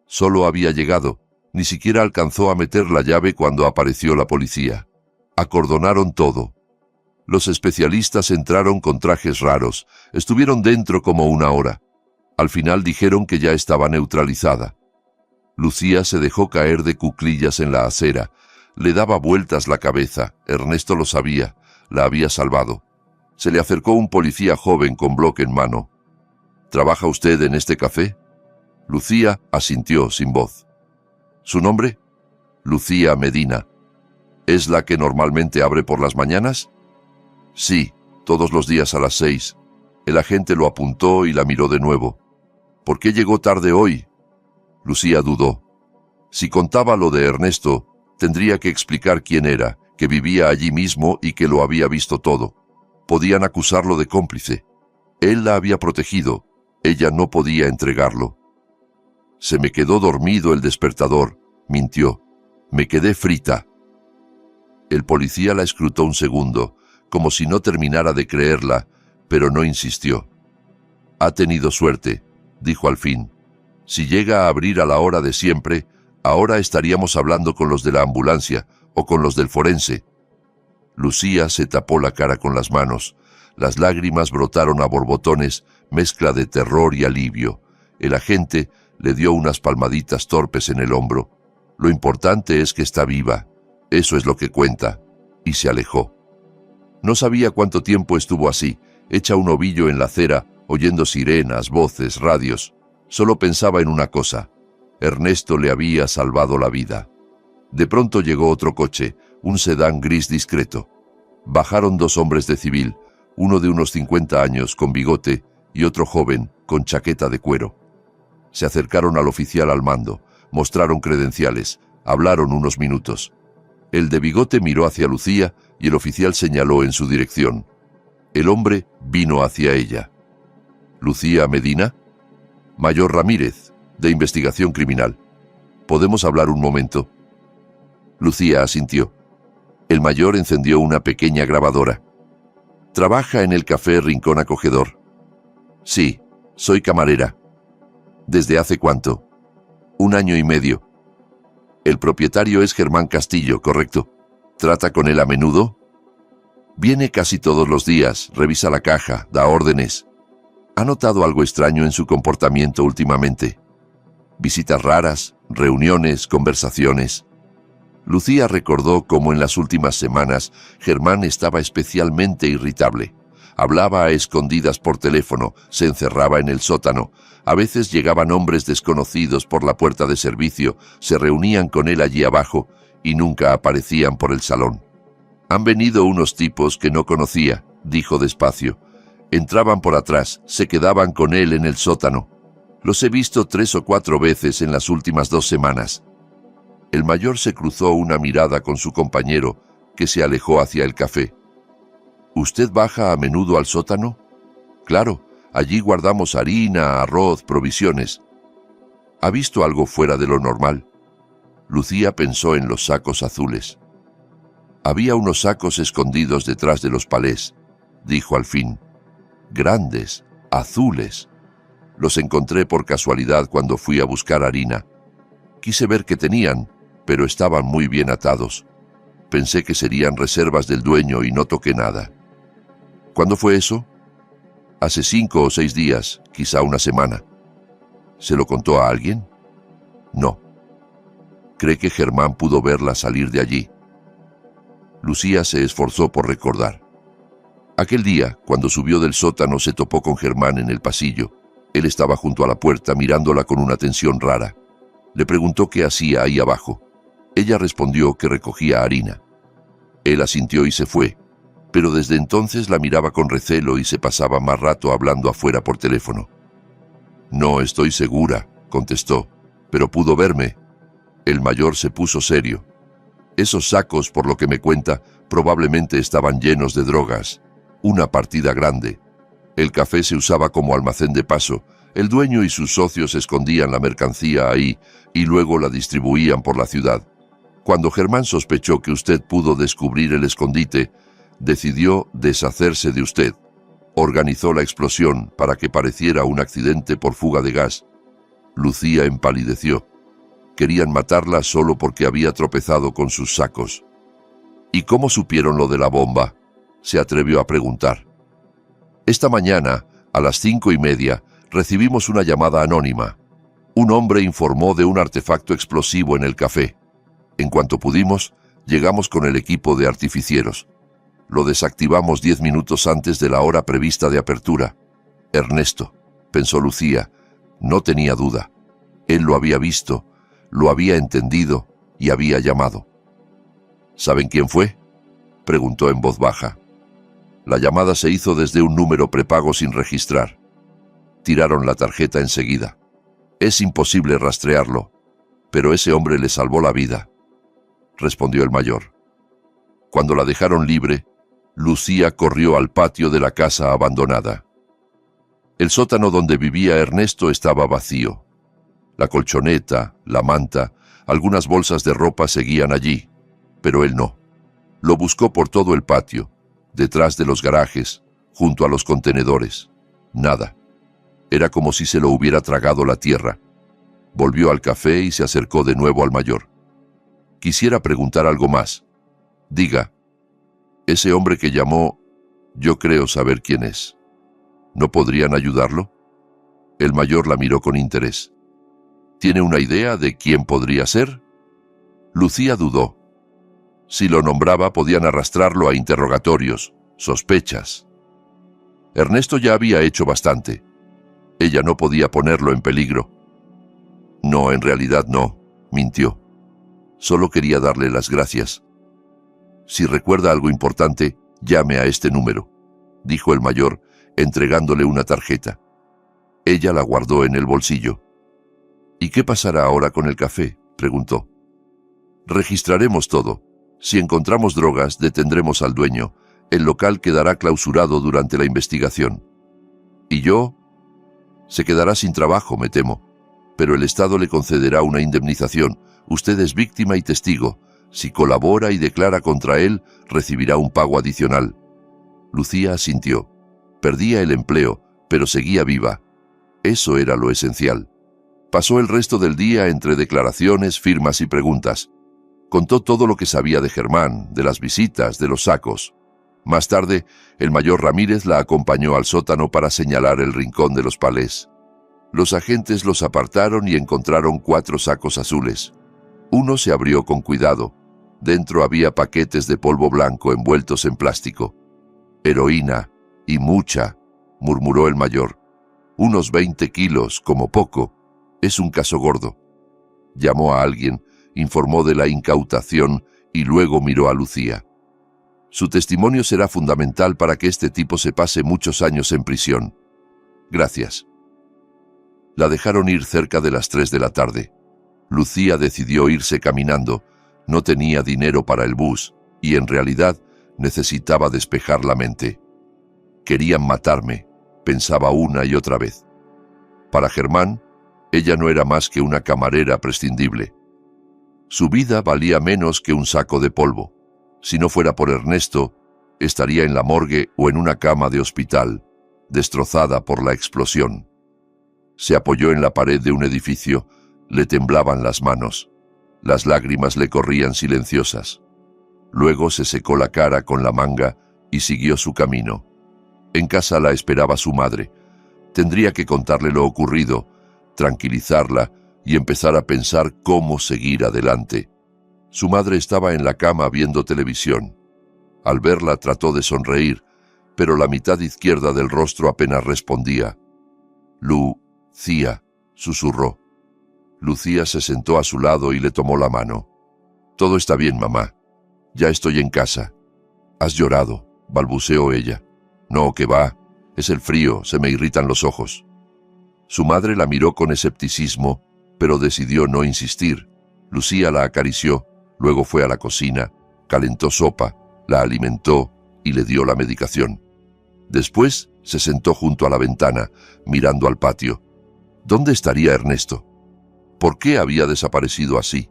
Solo había llegado. Ni siquiera alcanzó a meter la llave cuando apareció la policía. Acordonaron todo. Los especialistas entraron con trajes raros. Estuvieron dentro como una hora. Al final dijeron que ya estaba neutralizada. Lucía se dejó caer de cuclillas en la acera. Le daba vueltas la cabeza. Ernesto lo sabía. La había salvado. Se le acercó un policía joven con bloque en mano. ¿Trabaja usted en este café? Lucía asintió sin voz. ¿Su nombre? Lucía Medina. ¿Es la que normalmente abre por las mañanas? Sí, todos los días a las 6. El agente lo apuntó y la miró de nuevo. ¿Por qué llegó tarde hoy? Lucía dudó. Si contaba lo de Ernesto, tendría que explicar quién era, que vivía allí mismo y que lo había visto todo. Podían acusarlo de cómplice. Él la había protegido. Ella no podía entregarlo. Se me quedó dormido el despertador, mintió. Me quedé frita. El policía la escrutó un segundo, como si no terminara de creerla, pero no insistió. Ha tenido suerte, dijo al fin. Si llega a abrir a la hora de siempre, ahora estaríamos hablando con los de la ambulancia o con los del forense. Lucía se tapó la cara con las manos. Las lágrimas brotaron a borbotones, mezcla de terror y alivio. El agente le dio unas palmaditas torpes en el hombro. Lo importante es que está viva. Eso es lo que cuenta. Y se alejó. No sabía cuánto tiempo estuvo así, hecha un ovillo en la acera, oyendo sirenas, voces, radios. Solo pensaba en una cosa. Ernesto le había salvado la vida. De pronto llegó otro coche, un sedán gris discreto. Bajaron dos hombres de civil, uno de unos 50 años, con bigote, y otro joven, con chaqueta de cuero. Se acercaron al oficial al mando, mostraron credenciales, hablaron unos minutos. El de bigote miró hacia Lucía y el oficial señaló en su dirección. El hombre vino hacia ella. ¿Lucía Medina? Mayor Ramírez, de Investigación Criminal. ¿Podemos hablar un momento? Lucía asintió. El mayor encendió una pequeña grabadora. ¿Trabaja en el café Rincón Acogedor? Sí, soy camarera. ¿Desde hace cuánto? 1 año y medio. El propietario es Germán Castillo, ¿correcto? ¿Trata con él a menudo? Viene casi todos los días, revisa la caja, da órdenes. ¿Ha notado algo extraño en su comportamiento últimamente? Visitas raras, reuniones, conversaciones. Lucía recordó cómo en las últimas semanas Germán estaba especialmente irritable. Hablaba a escondidas por teléfono, se encerraba en el sótano. A veces llegaban hombres desconocidos por la puerta de servicio, se reunían con él allí abajo y nunca aparecían por el salón. Han venido unos tipos que no conocía, dijo despacio. Entraban por atrás, se quedaban con él en el sótano. Los he visto 3 o 4 veces en las últimas 2 semanas. El mayor se cruzó una mirada con su compañero, que se alejó hacia el café. ¿Usted baja a menudo al sótano? Claro, allí guardamos harina, arroz, provisiones. ¿Ha visto algo fuera de lo normal? Lucía pensó en los sacos azules. Había unos sacos escondidos detrás de los palés, dijo al fin. Grandes, azules. Los encontré por casualidad cuando fui a buscar harina. Quise ver qué tenían, pero estaban muy bien atados. Pensé que serían reservas del dueño y no toqué nada. ¿Cuándo fue eso? Hace 5 o 6 días, quizá una semana. ¿Se lo contó a alguien? No. ¿Cree que Germán pudo verla salir de allí? Lucía se esforzó por recordar. Aquel día, cuando subió del sótano, se topó con Germán en el pasillo. Él estaba junto a la puerta mirándola con una tensión rara. Le preguntó qué hacía ahí abajo. Ella respondió que recogía harina. Él asintió y se fue, pero desde entonces la miraba con recelo y se pasaba más rato hablando afuera por teléfono. No estoy segura, contestó, pero pudo verme. El mayor se puso serio. Esos sacos, por lo que me cuenta, probablemente estaban llenos de drogas. Una partida grande. El café se usaba como almacén de paso. El dueño y sus socios escondían la mercancía ahí y luego la distribuían por la ciudad. Cuando Germán sospechó que usted pudo descubrir el escondite, decidió deshacerse de usted. Organizó la explosión para que pareciera un accidente por fuga de gas. Lucía empalideció. Querían matarla solo porque había tropezado con sus sacos. ¿Y cómo supieron lo de la bomba?, se atrevió a preguntar. Esta mañana, a las 5:30, recibimos una llamada anónima. Un hombre informó de un artefacto explosivo en el café. En cuanto pudimos, llegamos con el equipo de artificieros. Lo desactivamos 10 minutos antes de la hora prevista de apertura. Ernesto, pensó Lucía, no tenía duda. Él lo había visto, lo había entendido y había llamado. ¿Saben quién fue?, preguntó en voz baja. La llamada se hizo desde un número prepago sin registrar. Tiraron la tarjeta enseguida. Es imposible rastrearlo, pero ese hombre le salvó la vida, respondió el mayor. Cuando la dejaron libre, Lucía corrió al patio de la casa abandonada. El sótano donde vivía Ernesto estaba vacío. La colchoneta, la manta, algunas bolsas de ropa seguían allí, pero él no. Lo buscó por todo el patio, detrás de los garajes, junto a los contenedores. Nada. Era como si se lo hubiera tragado la tierra. Volvió al café y se acercó de nuevo al mayor. Quisiera preguntar algo más. Diga, ese hombre que llamó, yo creo saber quién es. ¿No podrían ayudarlo? El mayor la miró con interés. ¿Tiene una idea de quién podría ser? Lucía dudó. Si lo nombraba, podían arrastrarlo a interrogatorios, sospechas. Ernesto ya había hecho bastante. Ella no podía ponerlo en peligro. No, en realidad no, mintió. Solo quería darle las gracias. Si recuerda algo importante, llame a este número, dijo el mayor, entregándole una tarjeta. Ella la guardó en el bolsillo. ¿Y qué pasará ahora con el café?, preguntó. Registraremos todo. Si encontramos drogas, detendremos al dueño. El local quedará clausurado durante la investigación. ¿Y yo? Se quedará sin trabajo, me temo. Pero el Estado le concederá una indemnización. Usted es víctima y testigo. Si colabora y declara contra él, recibirá un pago adicional. Lucía asintió. Perdía el empleo, pero seguía viva. Eso era lo esencial. Pasó el resto del día entre declaraciones, firmas y preguntas. Contó todo lo que sabía de Germán, de las visitas, de los sacos. Más tarde, el mayor Ramírez la acompañó al sótano para señalar el rincón de los palés. Los agentes los apartaron y encontraron 4 sacos azules. Uno se abrió con cuidado. Dentro había paquetes de polvo blanco envueltos en plástico. Heroína, y mucha, murmuró el mayor. Unos 20 kilos, como poco. Es un caso gordo. Llamó a alguien, informó de la incautación y luego miró a Lucía. Su testimonio será fundamental para que este tipo se pase muchos años en prisión. Gracias. La dejaron ir cerca de las 3 de la tarde. Lucía decidió irse caminando. No tenía dinero para el bus y en realidad necesitaba despejar la mente. Querían matarme, pensaba una y otra vez. Para Germán, ella no era más que una camarera prescindible. Su vida valía menos que un saco de polvo. Si no fuera por Ernesto, estaría en la morgue o en una cama de hospital, destrozada por la explosión. Se apoyó en la pared de un edificio, le temblaban las manos. Las lágrimas le corrían silenciosas. Luego se secó la cara con la manga y siguió su camino. En casa la esperaba su madre. Tendría que contarle lo ocurrido, tranquilizarla y empezar a pensar cómo seguir adelante. Su madre estaba en la cama viendo televisión. Al verla trató de sonreír, pero la mitad izquierda del rostro apenas respondía. Lucía, susurró. Lucía se sentó a su lado y le tomó la mano. Todo está bien, mamá. Ya estoy en casa. Has llorado, balbuceó ella. No, que va. Es el frío, se me irritan los ojos. Su madre la miró con escepticismo, pero decidió no insistir. Lucía la acarició, luego fue a la cocina, calentó sopa, la alimentó y le dio la medicación. Después Se sentó junto a la ventana, mirando al patio. ¿Dónde estaría Ernesto? ¿Por qué había desaparecido así?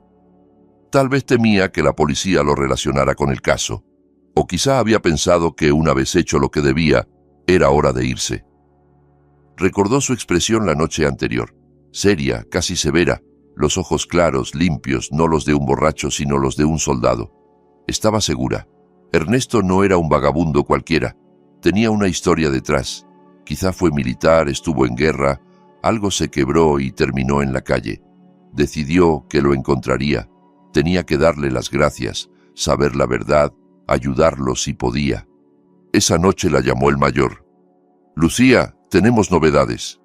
Tal vez temía que la policía lo relacionara con el caso, o quizá había pensado que una vez hecho lo que debía, era hora de irse. Recordó su expresión la noche anterior, seria, casi severa, los ojos claros, limpios, no los de un borracho, sino los de un soldado. Estaba segura. Ernesto no era un vagabundo cualquiera. Tenía una historia detrás. Quizá fue militar, estuvo en guerra, algo se quebró y terminó en la calle. Decidió que lo encontraría. Tenía que darle las gracias, saber la verdad, ayudarlo si podía. Esa noche la llamó el mayor. «Lucía, tenemos novedades.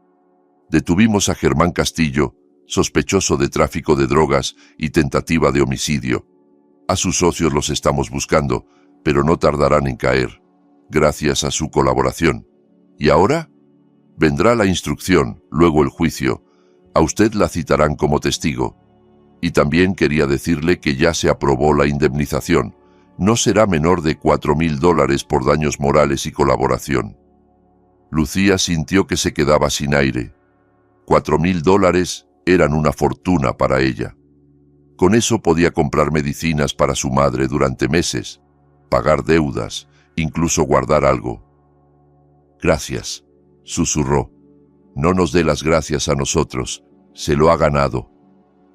Detuvimos a Germán Castillo, sospechoso de tráfico de drogas y tentativa de homicidio. A sus socios los estamos buscando, pero no tardarán en caer, gracias a su colaboración. ¿Y ahora? Vendrá la instrucción, luego el juicio. A usted la citarán como testigo. Y también quería decirle que ya se aprobó la indemnización. No será menor de $4,000 por daños morales y colaboración». Lucía sintió que se quedaba sin aire. $4,000 eran una fortuna para ella. Con eso podía comprar medicinas para su madre durante meses, pagar deudas, incluso guardar algo. «Gracias», susurró. «No nos dé las gracias a nosotros, se lo ha ganado».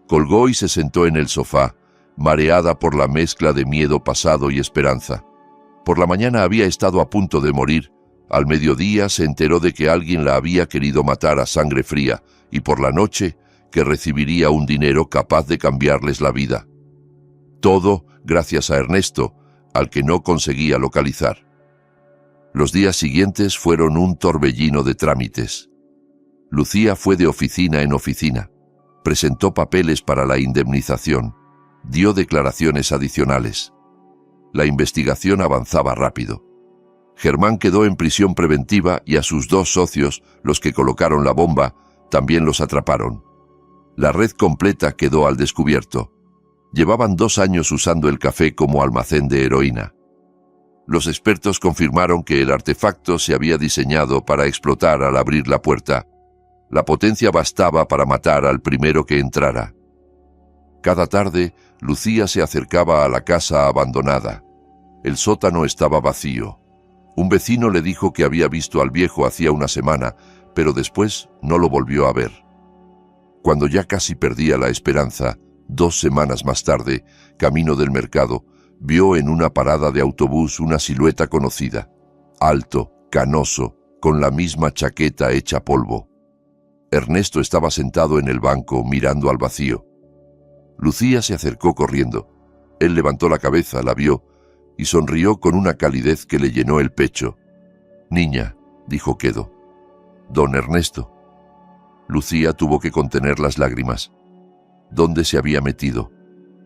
Colgó y se sentó en el sofá, mareada por la mezcla de miedo pasado y esperanza. Por la mañana había estado a punto de morir. Al mediodía se enteró de que alguien la había querido matar a sangre fría, y por la noche que recibiría un dinero capaz de cambiarles la vida. Todo gracias a Ernesto, al que no conseguía localizar. Los días siguientes fueron un torbellino de trámites. Lucía fue de oficina en oficina. Presentó papeles para la indemnización. Dio declaraciones adicionales. La investigación avanzaba rápido. Germán quedó en prisión preventiva y a sus 2 socios, los que colocaron la bomba, también los atraparon. La red completa quedó al descubierto. Llevaban 2 años usando el café como almacén de heroína. Los expertos confirmaron que el artefacto se había diseñado para explotar al abrir la puerta. La potencia bastaba para matar al primero que entrara. Cada tarde, Lucía se acercaba a la casa abandonada. El sótano estaba vacío. Un vecino le dijo que había visto al viejo hacía una semana, pero después no lo volvió a ver. Cuando ya casi perdía la esperanza, 2 semanas más tarde, camino del mercado, vio en una parada de autobús una silueta conocida. Alto, canoso, con la misma chaqueta hecha polvo. Ernesto estaba sentado en el banco mirando al vacío. Lucía se acercó corriendo. Él levantó la cabeza, la vio, y sonrió con una calidez que le llenó el pecho. «Niña», dijo quedo. «Don Ernesto». Lucía tuvo que contener las lágrimas. ¿Dónde se había metido?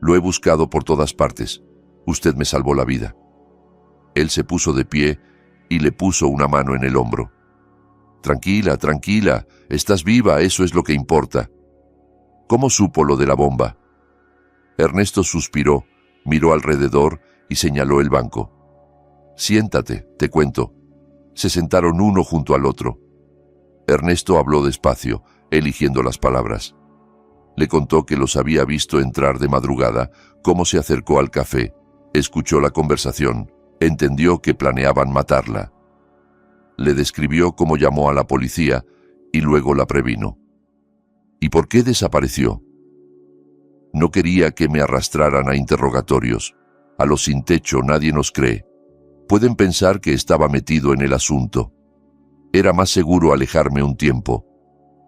«Lo he buscado por todas partes. Usted me salvó la vida». Él se puso de pie y le puso una mano en el hombro. «Tranquila, tranquila, estás viva, eso es lo que importa». «¿Cómo supo lo de la bomba?» Ernesto suspiró, miró alrededor y señaló el banco. «Siéntate, te cuento». Se sentaron uno junto al otro. Ernesto habló despacio, eligiendo las palabras. Le contó que los había visto entrar de madrugada, cómo se acercó al café, escuchó la conversación, entendió que planeaban matarla. Le describió cómo llamó a la policía y luego la previno. «¿Y por qué desapareció?» «No quería que me arrastraran a interrogatorios. A los sin techo nadie nos cree. Pueden pensar que estaba metido en el asunto. Era más seguro alejarme un tiempo,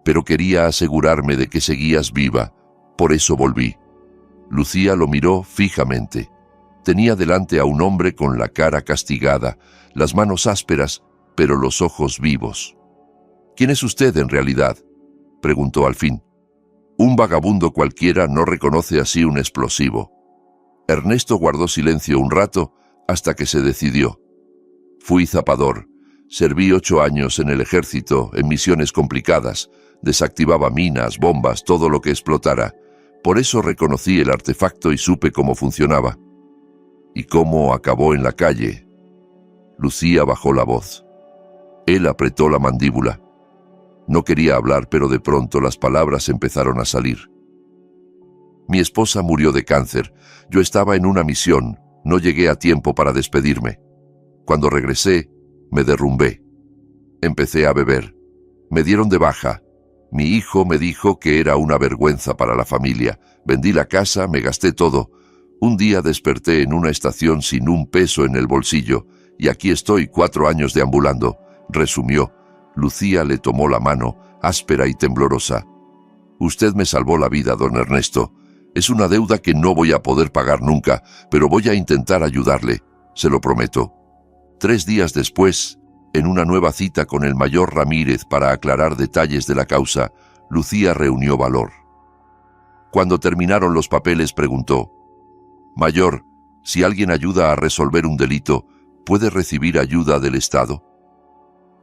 pero quería asegurarme de que seguías viva, por eso volví». Lucía lo miró fijamente. Tenía delante a un hombre con la cara castigada, las manos ásperas, pero los ojos vivos. «¿Quién es usted en realidad?», preguntó al fin. «Un vagabundo cualquiera no reconoce así un explosivo». Ernesto guardó silencio un rato hasta que se decidió. «Fui zapador. Serví 8 años en el ejército, en misiones complicadas. Desactivaba minas, bombas, todo lo que explotara. Por eso reconocí el artefacto y supe cómo funcionaba». «¿Y cómo acabó en la calle?». Lucía bajó la voz. Él apretó la mandíbula. No quería hablar, pero de pronto las palabras empezaron a salir. Mi esposa murió de cáncer. Yo estaba en una misión. No llegué a tiempo para despedirme. Cuando regresé, me derrumbé. Empecé a beber. Me dieron de baja. Mi hijo me dijo que era una vergüenza para la familia. Vendí la casa, me gasté todo. Un día desperté en una estación sin un peso en el bolsillo, y aquí estoy 4 años deambulando, resumió. Lucía le tomó la mano, áspera y temblorosa. Usted me salvó la vida, don Ernesto. Es una deuda que no voy a poder pagar nunca, pero voy a intentar ayudarle, se lo prometo. 3 días después, en una nueva cita con el mayor Ramírez para aclarar detalles de la causa, Lucía reunió valor. Cuando terminaron los papeles, preguntó: «Mayor, si alguien ayuda a resolver un delito, ¿puede recibir ayuda del Estado?»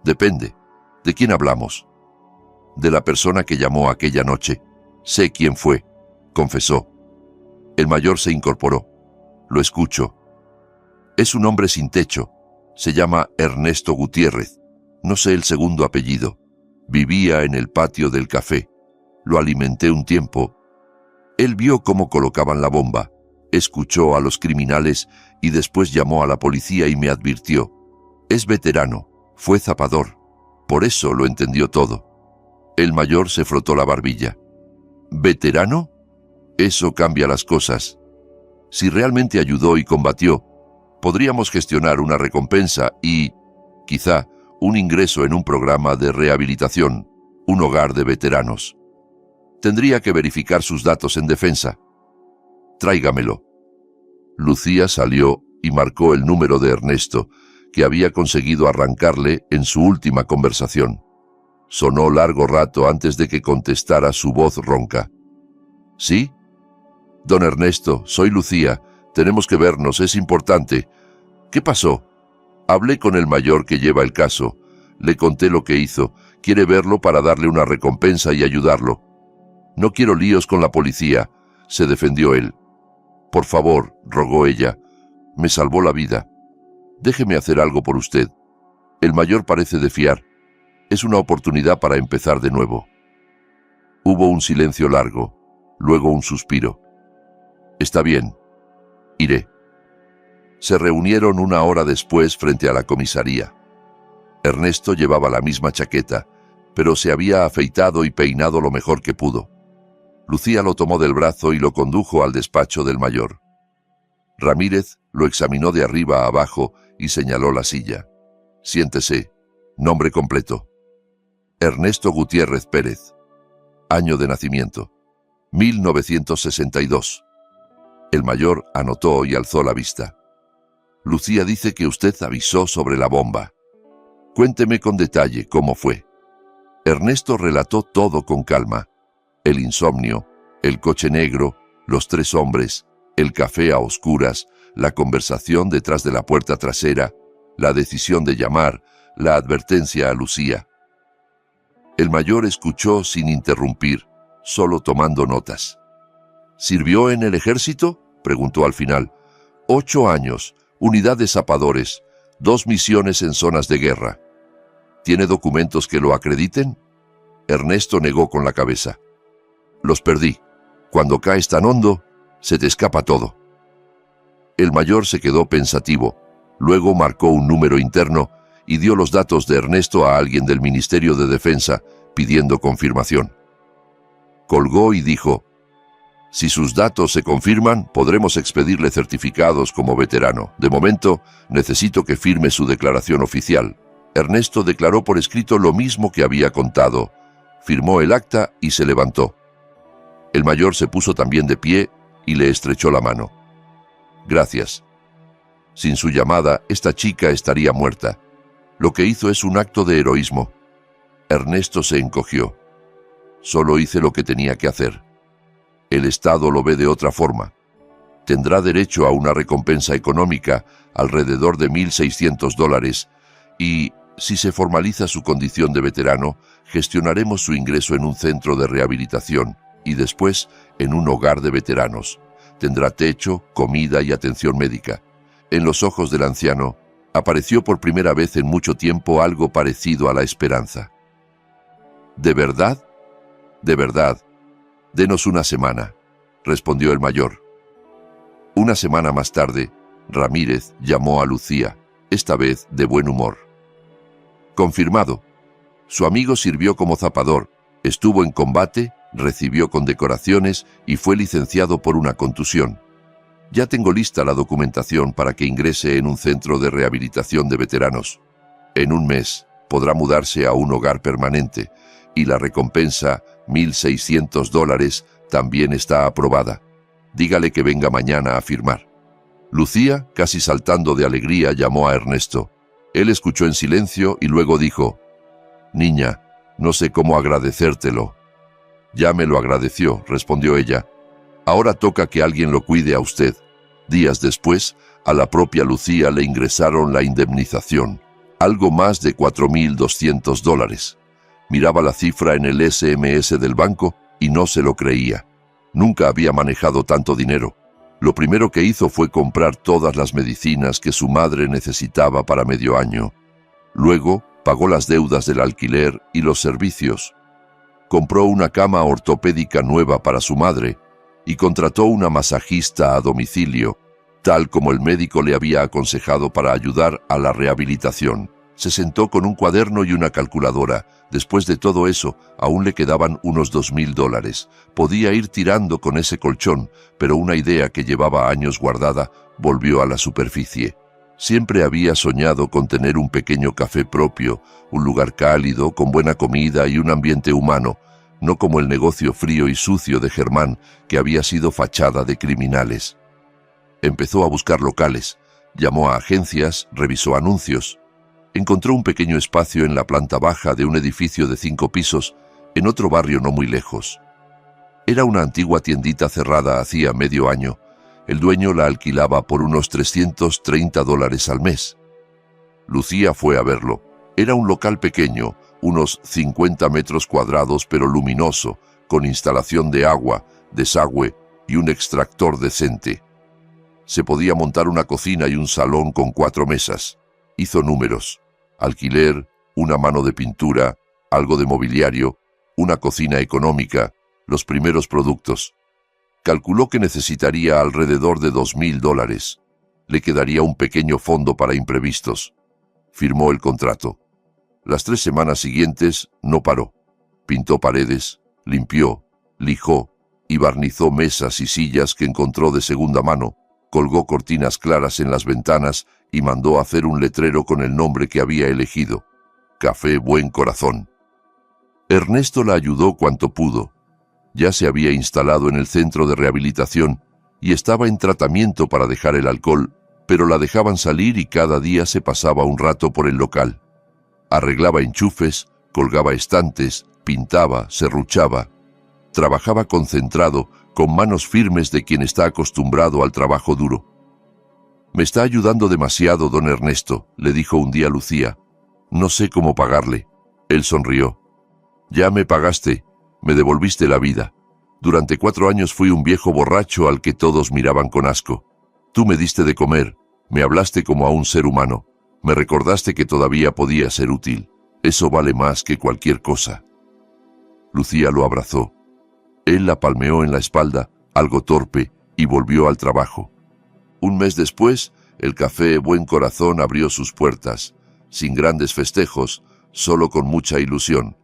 «Depende. ¿De quién hablamos?» «De la persona que llamó aquella noche. Sé quién fue», confesó. El mayor se incorporó. «Lo escucho. Es un hombre sin techo. Se llama Ernesto Gutiérrez. No sé el segundo apellido. Vivía en el patio del café. Lo alimenté un tiempo. Él vio cómo colocaban la bomba. Escuchó a los criminales y después llamó a la policía y me advirtió. Es veterano. Fue zapador. Por eso lo entendió todo». El mayor se frotó la barbilla. «¿Veterano? Eso cambia las cosas. Si realmente ayudó y combatió, podríamos gestionar una recompensa y, quizá, un ingreso en un programa de rehabilitación, un hogar de veteranos. Tendría que verificar sus datos en defensa. Tráigamelo». Lucía salió y marcó el número de Ernesto, que había conseguido arrancarle en su última conversación. Sonó largo rato antes de que contestara su voz ronca. «¿Sí? Don Ernesto, soy Lucía. Tenemos que vernos, es importante. ¿Qué pasó?» «Hablé con el mayor que lleva el caso. Le conté lo que hizo. Quiere verlo para darle una recompensa y ayudarlo». «No quiero líos con la policía», se defendió él. «Por favor», rogó ella. «Me salvó la vida. Déjeme hacer algo por usted. El mayor parece de fiar. Es una oportunidad para empezar de nuevo». Hubo un silencio largo, luego un suspiro. «Está bien. Iré». Se reunieron 1 hora después frente a la comisaría. Ernesto llevaba la misma chaqueta, pero se había afeitado y peinado lo mejor que pudo. Lucía lo tomó del brazo y lo condujo al despacho del mayor. Ramírez lo examinó de arriba a abajo y señaló la silla. «Siéntese. Nombre completo: Ernesto Gutiérrez Pérez. Año de nacimiento: 1962. El mayor anotó y alzó la vista. «Lucía dice que usted avisó sobre la bomba. Cuénteme con detalle cómo fue». Ernesto relató todo con calma. El insomnio, el coche negro, los 3 hombres, el café a oscuras, la conversación detrás de la puerta trasera, la decisión de llamar, la advertencia a Lucía. El mayor escuchó sin interrumpir, solo tomando notas. «¿Sirvió en el ejército?», preguntó al final. 8 años, unidad de zapadores, 2 misiones en zonas de guerra. ¿Tiene documentos que lo acrediten?». Ernesto negó con la cabeza. «Los perdí. Cuando caes tan hondo, se te escapa todo». El mayor se quedó pensativo, luego marcó un número interno y dio los datos de Ernesto a alguien del Ministerio de Defensa, pidiendo confirmación. Colgó y dijo: «Si sus datos se confirman, podremos expedirle certificados como veterano. De momento, necesito que firme su declaración oficial». Ernesto declaró por escrito lo mismo que había contado. Firmó el acta y se levantó. El mayor se puso también de pie y le estrechó la mano. «Gracias. Sin su llamada, esta chica estaría muerta. Lo que hizo es un acto de heroísmo». Ernesto se encogió. «Solo hice lo que tenía que hacer. El Estado lo ve de otra forma. Tendrá derecho a una recompensa económica, alrededor de $1,600, y, si se formaliza su condición de veterano, gestionaremos su ingreso en un centro de rehabilitación y después en un hogar de veteranos. Tendrá techo, comida y atención médica». En los ojos del anciano, Apareció por primera vez en mucho tiempo algo parecido a la esperanza. ¿De verdad? De verdad. Denos una semana, respondió el mayor. Una semana más tarde, Ramírez llamó a Lucía, esta vez de buen humor. Confirmado. Su amigo sirvió como zapador, estuvo en combate, recibió condecoraciones y fue licenciado por una contusión. Ya tengo lista la documentación para que ingrese en un centro de rehabilitación de veteranos. En un mes podrá mudarse a un hogar permanente y la recompensa, $1,600, también está aprobada. Dígale que venga mañana a firmar. Lucía, casi saltando de alegría, llamó a Ernesto. Él escuchó en silencio y luego dijo: «Niña, no sé cómo agradecértelo». «Ya me lo agradeció», respondió ella. «Ahora toca que alguien lo cuide a usted». Días después, a la propia Lucía le ingresaron la indemnización, algo más de $4,200. Miraba la cifra en el SMS del banco y no se lo creía. Nunca había manejado tanto dinero. Lo primero que hizo fue comprar todas las medicinas que su madre necesitaba para medio año. Luego, pagó las deudas del alquiler y los servicios. Compró una cama ortopédica nueva para su madre y contrató una masajista a domicilio, tal como el médico le había aconsejado para ayudar a la rehabilitación. Se sentó con un cuaderno y una calculadora. Después de todo eso, aún le quedaban unos $2,000. Podía ir tirando con ese colchón, pero una idea que llevaba años guardada volvió a la superficie. Siempre había soñado con tener un pequeño café propio, un lugar cálido, con buena comida y un ambiente humano, no como el negocio frío y sucio de Germán, que había sido fachada de criminales. Empezó a buscar locales, llamó a agencias, revisó anuncios. Encontró un pequeño espacio en la planta baja de un edificio de 5 pisos, en otro barrio no muy lejos. Era una antigua tiendita cerrada hacía medio año. El dueño la alquilaba por unos $330 al mes. Lucía fue a verlo. Era un local pequeño, unos 50 metros cuadrados pero luminoso, con instalación de agua, desagüe y un extractor decente. Se podía montar una cocina y un salón con 4 mesas. Hizo números. Alquiler, una mano de pintura, algo de mobiliario, una cocina económica, los primeros productos. Calculó que necesitaría alrededor de $2,000. Le quedaría un pequeño fondo para imprevistos. Firmó el contrato. Las 3 semanas siguientes no paró. Pintó paredes, limpió, lijó y barnizó mesas y sillas que encontró de segunda mano, colgó cortinas claras en las ventanas y mandó hacer un letrero con el nombre que había elegido: Café Buen Corazón. Ernesto la ayudó cuanto pudo. Ya se había instalado en el centro de rehabilitación y estaba en tratamiento para dejar el alcohol, pero la dejaban salir y cada día se pasaba un rato por el local. Arreglaba enchufes, colgaba estantes, pintaba, serruchaba. Trabajaba concentrado, con manos firmes de quien está acostumbrado al trabajo duro. «Me está ayudando demasiado, don Ernesto», le dijo un día Lucía. «No sé cómo pagarle». Él sonrió. «Ya me pagaste, me devolviste la vida. Durante 4 años fui un viejo borracho al que todos miraban con asco. Tú me diste de comer, me hablaste como a un ser humano, me recordaste que todavía podía ser útil. Eso vale más que cualquier cosa». Lucía lo abrazó. Él la palmeó en la espalda, algo torpe, y volvió al trabajo. Un mes después, el Café Buen Corazón abrió sus puertas, sin grandes festejos, solo con mucha ilusión.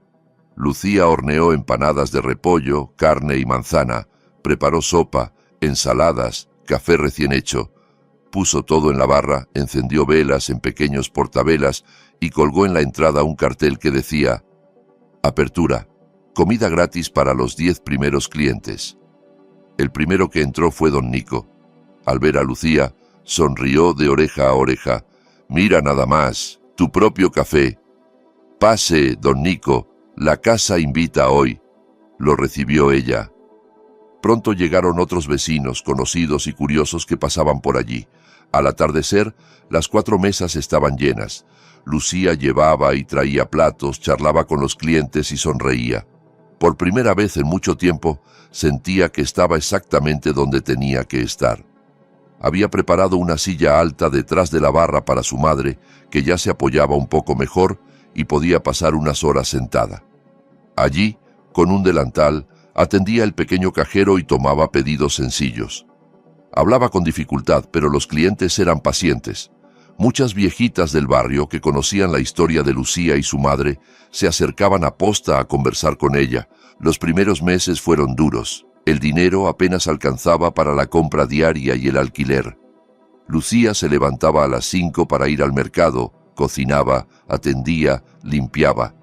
Lucía horneó empanadas de repollo, carne y manzana, preparó sopa, ensaladas, café recién hecho. Puso todo en la barra, encendió velas en pequeños portavelas y colgó en la entrada un cartel que decía: «Apertura, comida gratis para los 10 primeros clientes». El primero que entró fue don Nico. Al ver a Lucía, sonrió de oreja a oreja. «Mira nada más, tu propio café». «Pase, don Nico, la casa invita hoy». Lo recibió ella. Pronto llegaron otros vecinos, conocidos y curiosos que pasaban por allí. Al atardecer, las 4 mesas estaban llenas. Lucía llevaba y traía platos, charlaba con los clientes y sonreía. Por primera vez en mucho tiempo, sentía que estaba exactamente donde tenía que estar. Había preparado una silla alta detrás de la barra para su madre, que ya se apoyaba un poco mejor y podía pasar unas horas sentada. Allí, con un delantal, atendía el pequeño cajero y tomaba pedidos sencillos. Hablaba con dificultad, pero los clientes eran pacientes. Muchas viejitas del barrio que conocían la historia de Lucía y su madre se acercaban aposta a conversar con ella. Los primeros meses fueron duros. El dinero apenas alcanzaba para la compra diaria y el alquiler. Lucía se levantaba a las 5 para ir al mercado, cocinaba, atendía, limpiaba.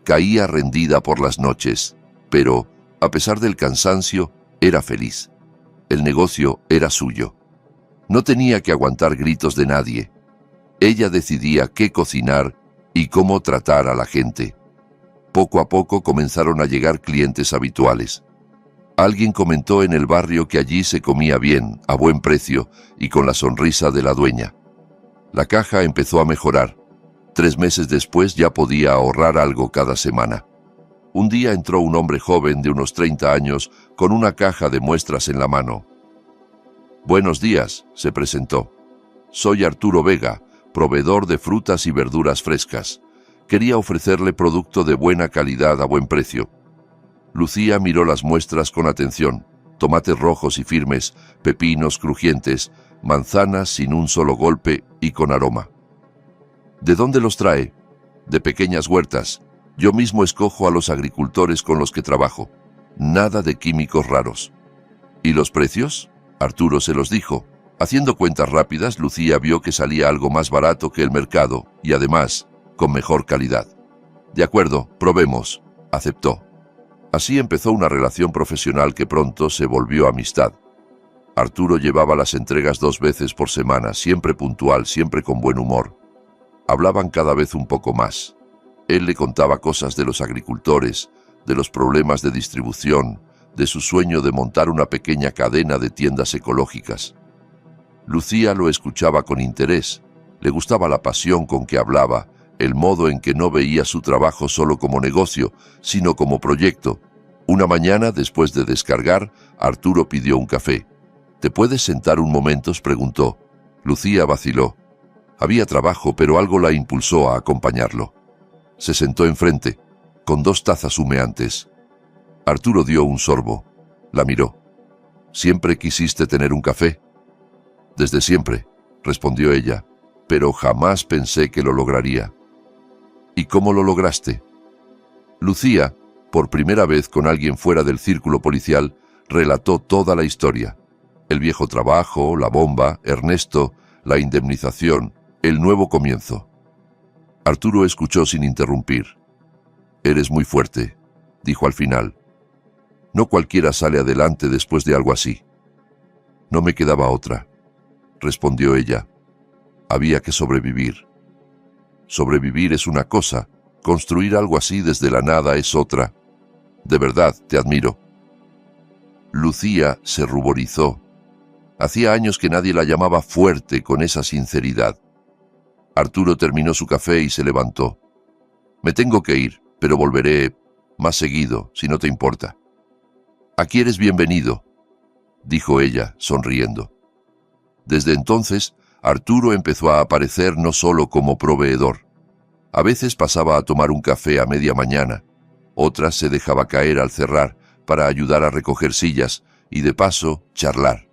Caía rendida por las noches, pero, a pesar del cansancio, era feliz. El negocio era suyo. No tenía que aguantar gritos de nadie. Ella decidía qué cocinar y cómo tratar a la gente. Poco a poco comenzaron a llegar clientes habituales. Alguien comentó en el barrio que allí se comía bien, a buen precio y con la sonrisa de la dueña. La caja empezó a mejorar. 3 meses después ya podía ahorrar algo cada semana. Un día entró un hombre joven de unos 30 años con una caja de muestras en la mano. «Buenos días», se presentó. «Soy Arturo Vega, proveedor de frutas y verduras frescas. Quería ofrecerle producto de buena calidad a buen precio». Lucía miró las muestras con atención. Tomates rojos y firmes, pepinos crujientes, manzanas sin un solo golpe y con aroma. «¿De dónde los trae?» «De pequeñas huertas. Yo mismo escojo a los agricultores con los que trabajo. Nada de químicos raros». «¿Y los precios?» Arturo se los dijo. Haciendo cuentas rápidas, Lucía vio que salía algo más barato que el mercado y además, con mejor calidad. «De acuerdo, probemos», aceptó. Así empezó una relación profesional que pronto se volvió amistad. Arturo llevaba las entregas 2 veces por semana, siempre puntual, siempre con buen humor. Hablaban cada vez un poco más. Él le contaba cosas de los agricultores, de los problemas de distribución, de su sueño de montar una pequeña cadena de tiendas ecológicas. Lucía lo escuchaba con interés. Le gustaba la pasión con que hablaba, el modo en que no veía su trabajo solo como negocio, sino como proyecto. Una mañana, después de descargar, Arturo pidió un café. «¿Te puedes sentar un momento?», preguntó. Lucía vaciló. Había trabajo, pero algo la impulsó a acompañarlo. Se sentó enfrente, con 2 tazas humeantes. Arturo dio un sorbo. La miró. «¿Siempre quisiste tener un café?» «Desde siempre», respondió ella, «pero jamás pensé que lo lograría». «¿Y cómo lo lograste?» Lucía, por primera vez con alguien fuera del círculo policial, relató toda la historia. El viejo trabajo, la bomba, Ernesto, la indemnización, el nuevo comienzo. Arturo escuchó sin interrumpir. «Eres muy fuerte», dijo al final. «No cualquiera sale adelante después de algo así». «No me quedaba otra», respondió ella. «Había que sobrevivir». «Sobrevivir es una cosa, construir algo así desde la nada es otra. De verdad, te admiro». Lucía se ruborizó. Hacía años que nadie la llamaba fuerte con esa sinceridad. Arturo terminó su café y se levantó. «Me tengo que ir, pero volveré más seguido, si no te importa». «Aquí eres bienvenido», dijo ella, sonriendo. Desde entonces, Arturo empezó a aparecer no solo como proveedor. A veces pasaba a tomar un café a media mañana, otras se dejaba caer al cerrar para ayudar a recoger sillas y de paso charlar.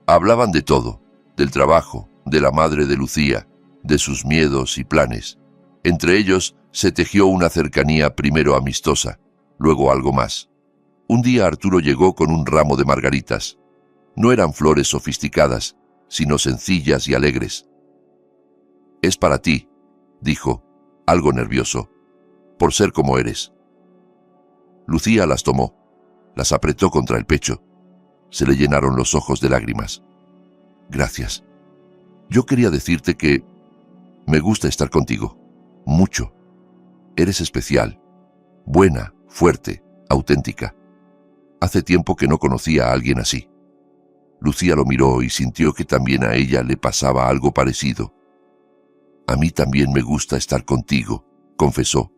Hablaban de todo, del trabajo, de la madre de Lucía, de sus miedos y planes. Entre ellos se tejió una cercanía primero amistosa, luego algo más. Un día Arturo llegó con un ramo de margaritas. No eran flores sofisticadas, sino sencillas y alegres. «Es para ti», dijo, algo nervioso, «por ser como eres». Lucía las tomó, las apretó contra el pecho. Se le llenaron los ojos de lágrimas. «Gracias. Yo quería decirte que me gusta estar contigo, mucho. Eres especial, buena, fuerte, auténtica. Hace tiempo que no conocía a alguien así». Lucía lo miró y sintió que también a ella le pasaba algo parecido. «A mí también me gusta estar contigo», confesó.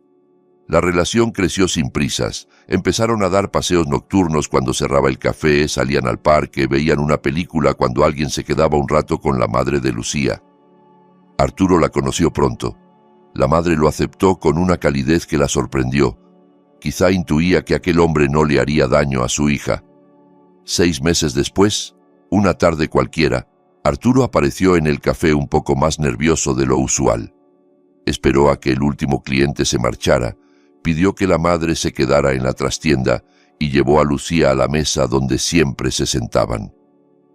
La relación creció sin prisas. Empezaron a dar paseos nocturnos cuando cerraba el café, salían al parque, veían una película cuando alguien se quedaba un rato con la madre de Lucía. Arturo la conoció pronto. La madre lo aceptó con una calidez que la sorprendió. Quizá intuía que aquel hombre no le haría daño a su hija. 6 meses después, una tarde cualquiera, Arturo apareció en el café un poco más nervioso de lo usual. Esperó a que el último cliente se marchara, pidió que la madre se quedara en la trastienda y llevó a Lucía a la mesa donde siempre se sentaban.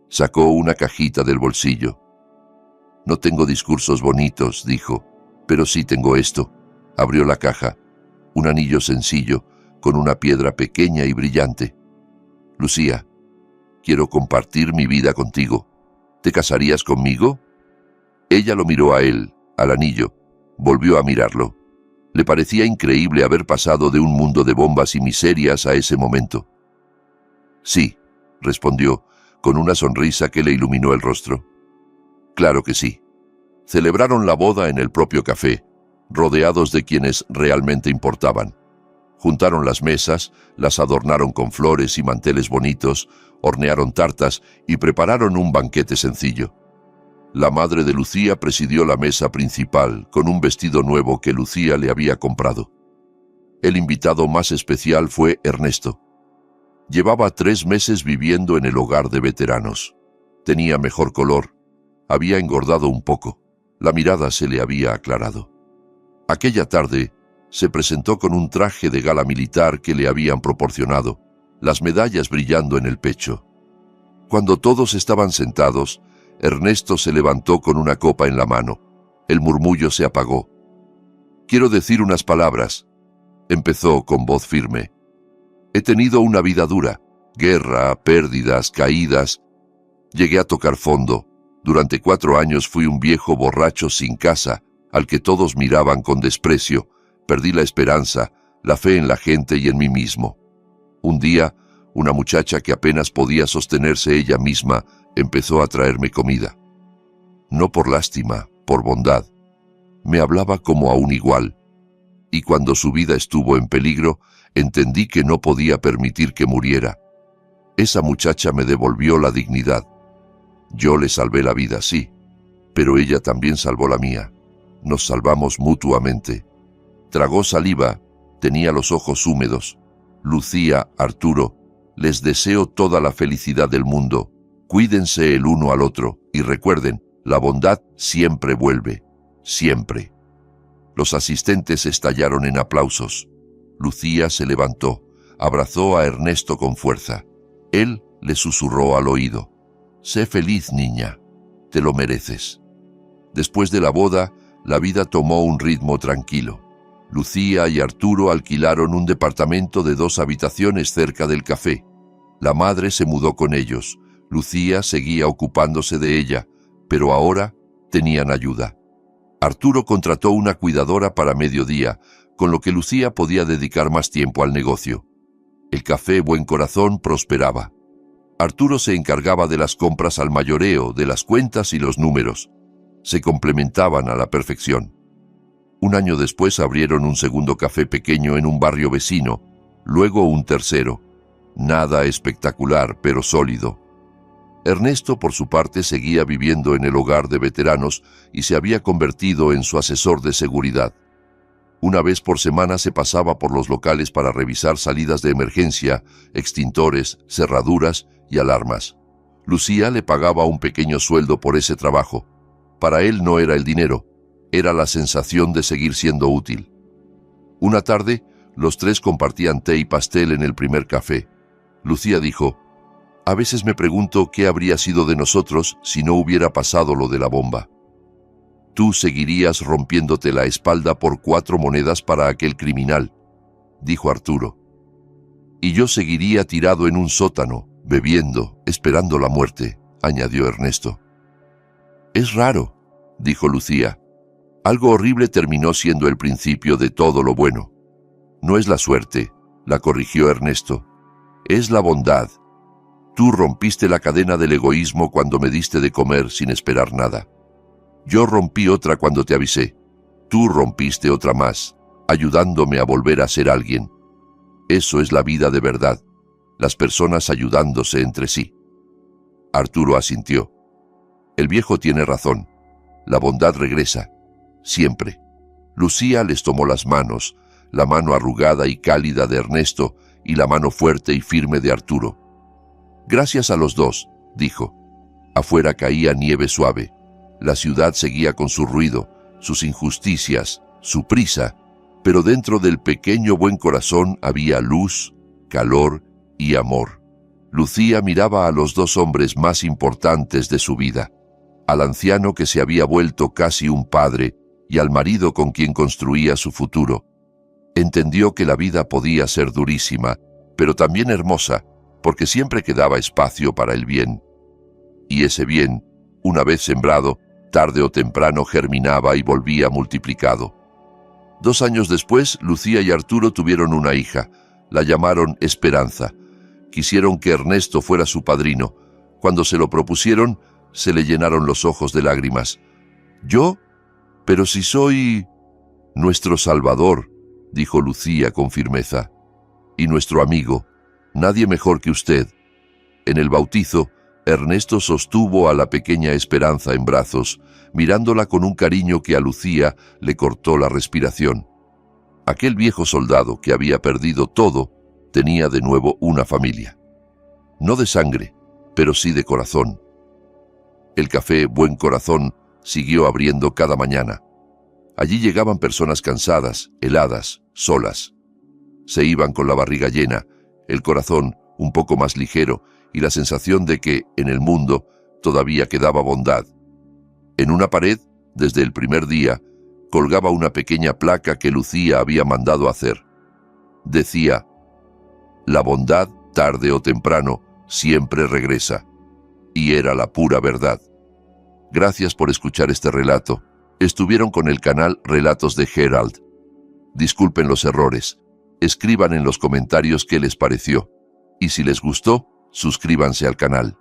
Sacó una cajita del bolsillo. «No tengo discursos bonitos», dijo, «pero sí tengo esto». Abrió la caja, un anillo sencillo con una piedra pequeña y brillante. «Lucía, quiero compartir mi vida contigo. ¿Te casarías conmigo?» Ella lo miró a él, al anillo, volvió a mirarlo. Le parecía increíble haber pasado de un mundo de bombas y miserias a ese momento. «Sí», respondió, con una sonrisa que le iluminó el rostro. «Claro que sí». Celebraron la boda en el propio café, rodeados de quienes realmente importaban. Juntaron las mesas, las adornaron con flores y manteles bonitos, hornearon tartas y prepararon un banquete sencillo. La madre de Lucía presidió la mesa principal con un vestido nuevo que Lucía le había comprado. El invitado más especial fue Ernesto. Llevaba 3 meses viviendo en el hogar de veteranos. Tenía mejor color, había engordado un poco, la mirada se le había aclarado. Aquella tarde se presentó con un traje de gala militar que le habían proporcionado, las medallas brillando en el pecho. Cuando todos estaban sentados, Ernesto se levantó con una copa en la mano. El murmullo se apagó. «Quiero decir unas palabras», empezó con voz firme. «He tenido una vida dura, guerra, pérdidas, caídas. Llegué a tocar fondo. Durante 4 años fui un viejo borracho sin casa, al que todos miraban con desprecio. Perdí la esperanza, la fe en la gente y en mí mismo. Un día, una muchacha que apenas podía sostenerse ella misma empezó a traerme comida. No por lástima, por bondad. Me hablaba como a un igual. Y cuando su vida estuvo en peligro, entendí que no podía permitir que muriera. Esa muchacha me devolvió la dignidad. Yo le salvé la vida, sí, pero ella también salvó la mía. Nos salvamos mutuamente». Tragó saliva, tenía los ojos húmedos. «Lucía, Arturo, les deseo toda la felicidad del mundo. Cuídense el uno al otro y recuerden, la bondad siempre vuelve, siempre». Los asistentes estallaron en aplausos. Lucía se levantó, abrazó a Ernesto con fuerza. Él le susurró al oído: «Sé feliz, niña, te lo mereces». Después de la boda, la vida tomó un ritmo tranquilo. Lucía y Arturo alquilaron un departamento de 2 habitaciones cerca del café. La madre se mudó con ellos. Lucía seguía ocupándose de ella, pero ahora tenían ayuda. Arturo contrató una cuidadora para mediodía, con lo que Lucía podía dedicar más tiempo al negocio. El café Buen Corazón prosperaba. Arturo se encargaba de las compras al mayoreo, de las cuentas y los números. Se complementaban a la perfección. Un año después abrieron un segundo café pequeño en un barrio vecino, luego un tercero. Nada espectacular, pero sólido. Ernesto, por su parte, seguía viviendo en el hogar de veteranos y se había convertido en su asesor de seguridad. Una vez por semana se pasaba por los locales para revisar salidas de emergencia, extintores, cerraduras y alarmas. Lucía le pagaba un pequeño sueldo por ese trabajo. Para él no era el dinero, era la sensación de seguir siendo útil. Una tarde, los 3 compartían té y pastel en el primer café. Lucía dijo: «A veces me pregunto qué habría sido de nosotros si no hubiera pasado lo de la bomba. Tú seguirías rompiéndote la espalda por 4 monedas para aquel criminal», dijo Arturo. «Y yo seguiría tirado en un sótano, bebiendo, esperando la muerte», añadió Ernesto. «Es raro», dijo Lucía. «Algo horrible terminó siendo el principio de todo lo bueno». «No es la suerte», la corrigió Ernesto. «Es la bondad. Tú rompiste la cadena del egoísmo cuando me diste de comer sin esperar nada. Yo rompí otra cuando te avisé. Tú rompiste otra más. ayudándome a volver a ser alguien. Eso es la vida de verdad, las personas ayudándose entre sí. Arturo asintió. El viejo tiene razón. La bondad regresa, siempre. Lucía les tomó las manos, la mano arrugada y cálida de Ernesto y la mano fuerte y firme de Arturo. Gracias a los dos, dijo. Afuera caía nieve suave. La ciudad seguía con su ruido, sus injusticias, su prisa, pero dentro del pequeño buen corazón había luz, calor y amor. Lucía miraba a los dos hombres más importantes de su vida, al anciano que se había vuelto casi un padre y al marido con quien construía su futuro. Entendió que la vida podía ser durísima, pero también hermosa, porque siempre quedaba espacio para el bien. Y ese bien, una vez sembrado, tarde o temprano germinaba y volvía multiplicado. 2 años después, Lucía y Arturo tuvieron una hija. La llamaron Esperanza. Quisieron que Ernesto fuera su padrino. Cuando se lo propusieron, se le llenaron los ojos de lágrimas. ¿Yo? Pero si soy nuestro Salvador, dijo Lucía con firmeza. Y nuestro amigo, nadie mejor que usted. En el bautizo, Ernesto sostuvo a la pequeña Esperanza en brazos, mirándola con un cariño que a Lucía le cortó la respiración. Aquel viejo soldado que había perdido todo, tenía de nuevo una familia. No de sangre, pero sí de corazón. El café Buen Corazón siguió abriendo cada mañana. Allí llegaban personas cansadas, heladas, solas. Se iban con la barriga llena, el corazón un poco más ligero y la sensación de que, en el mundo, todavía quedaba bondad. En una pared, desde el primer día, colgaba una pequeña placa que Lucía había mandado hacer. Decía: «La bondad, tarde o temprano, siempre regresa». Y era la pura verdad. Gracias por escuchar este relato. Estuvieron con el canal Relatos de Herald. Disculpen los errores. Escriban en los comentarios qué les pareció. Y si les gustó, suscríbanse al canal.